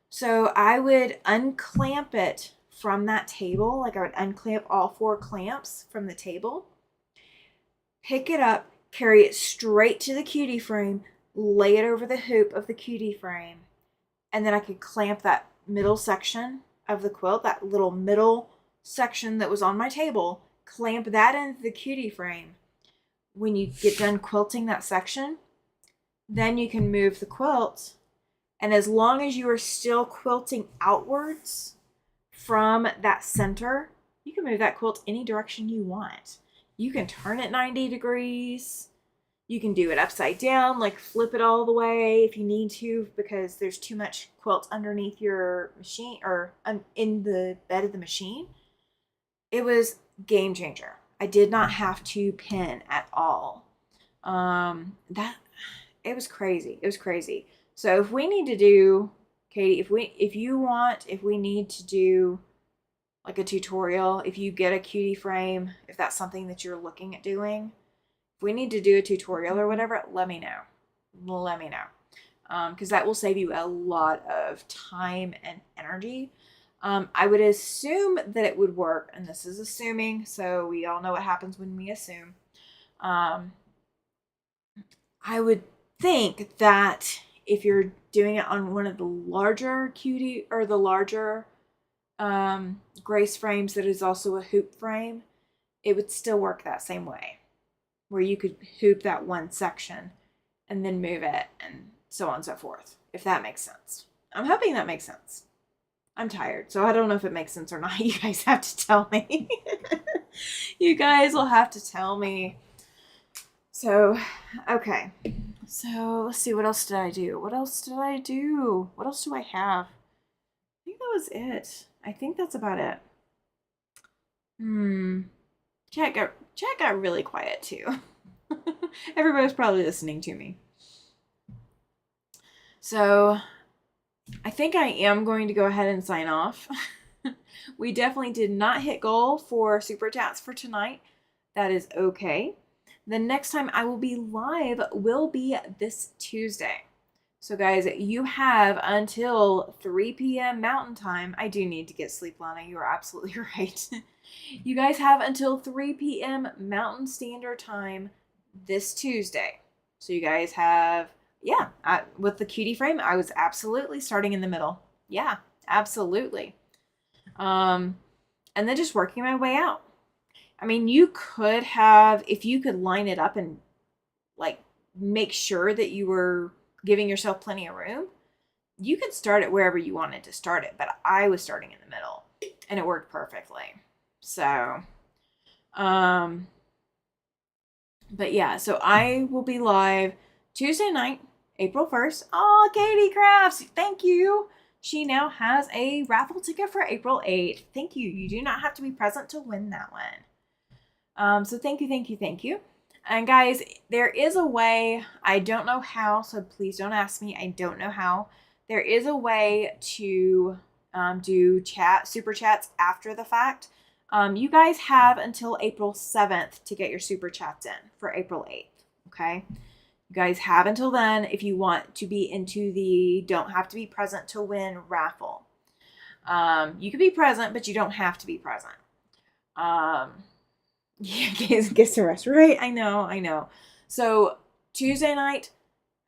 So I would unclamp it from that table, like I would unclamp all four clamps from the table, pick it up, carry it straight to the cutie frame, lay it over the hoop of the cutie frame, and then I could clamp that middle section of the quilt, that little middle section that was on my table, clamp that into the cutie frame. When you get done quilting that section, then you can move the quilt, and as long as you are still quilting outwards from that center, you can move that quilt any direction you want. You can turn it 90 degrees. You can do it upside down, like flip it all the way if you need to, because there's too much quilt underneath your machine or in the bed of the machine. It was game changer. I did not have to pin at all. It was crazy. It was crazy. So if we need to do, Katie, if we need to do like a tutorial, if you get a cutie frame, if that's something that you're looking at doing, If we need to do a tutorial or whatever, let me know. Let me know. Because that will save you a lot of time and energy. I would assume that it would work, and this is assuming, so we all know what happens when we assume. I would think that if you're doing it on one of the larger cutie or the larger grace frames that is also a hoop frame, it would still work that same way, where you could hoop that one section and then move it and so on and so forth, if that makes sense. I'm hoping that makes sense. I'm tired, so I don't know if it makes sense or not. You guys have to tell me. You guys will have to tell me. So, okay. So, let's see. What else did I do? What else did I do? What else do I have? I think that was it. I think that's about it. Chat got really quiet, too. Everybody's probably listening to me. So, I think I am going to go ahead and sign off. We definitely did not hit goal for super chats for tonight. That is okay. The next time I will be live will be this Tuesday. So guys, you have until 3 p.m. Mountain Time. I do need to get sleep, Lana. You are absolutely right. You guys have until 3 p.m. Mountain Standard Time this Tuesday. So you guys have, yeah, with the cutie frame, I was absolutely starting in the middle. Yeah, absolutely. And then just working my way out. I mean, you could have, if you could line it up and like make sure that you were giving yourself plenty of room, you could start it wherever you wanted to start it. But I was starting in the middle and it worked perfectly. So, but yeah, so I will be live Tuesday night, April 1st. Oh, Katie Crafts, thank you. She now has a raffle ticket for April 8th. Thank you. You do not have to be present to win that one. So thank you, thank you, thank you. And guys, there is a way, I don't know how, so please don't ask me. I don't know how. There is a way to do super chats after the fact. You guys have until April 7th to get your super chats in for April 8th, okay? You guys have until then if you want to be into the don't have to be present to win raffle. You can be present, but you don't have to be present. Yeah, guess the rest, right? I know. So Tuesday night,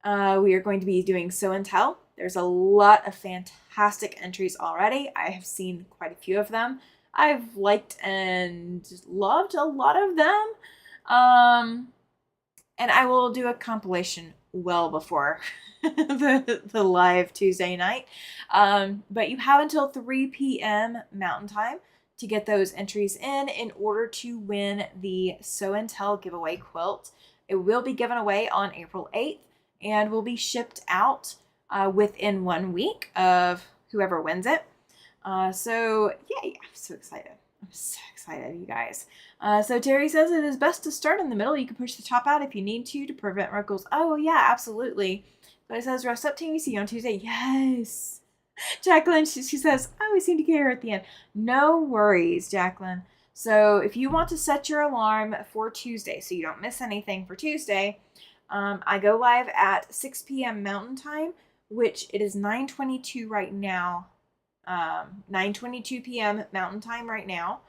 we are going to be doing Show and Tell. There's a lot of fantastic entries already. I have seen quite a few of them. I've liked and loved a lot of them. And I will do a compilation well before the live Tuesday night. But you have until 3 p.m. Mountain Time to get those entries in order to win the Show and Tell giveaway quilt. It will be given away on April 8th and will be shipped out within 1 week of whoever wins it. So yay, I'm so excited. I'm so excited, you guys. So Terry says it is best to start in the middle. You can push the top out if you need to prevent wrinkles. Oh yeah, absolutely. But it says rest up till you see you on Tuesday. Yes. Jacqueline, she says, I always seem to get her at the end. No worries, Jacqueline. So if you want to set your alarm for Tuesday so you don't miss anything for Tuesday, I go live at 6 p.m. Mountain Time, which it is 9:22 right now. 9:22 p.m. Mountain Time right now.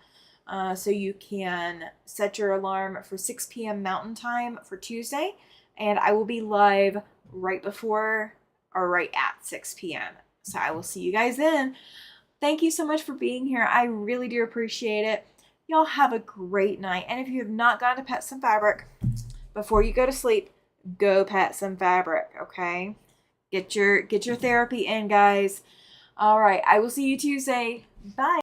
So you can set your alarm for 6 p.m. Mountain Time for Tuesday, and I will be live right before or right at 6 p.m. So I will see you guys then. Thank you so much for being here. I really do appreciate it. Y'all have a great night. And if you have not gone to pet some fabric, before you go to sleep, go pet some fabric, okay? Get your therapy in, guys. All right, I will see you Tuesday. Bye.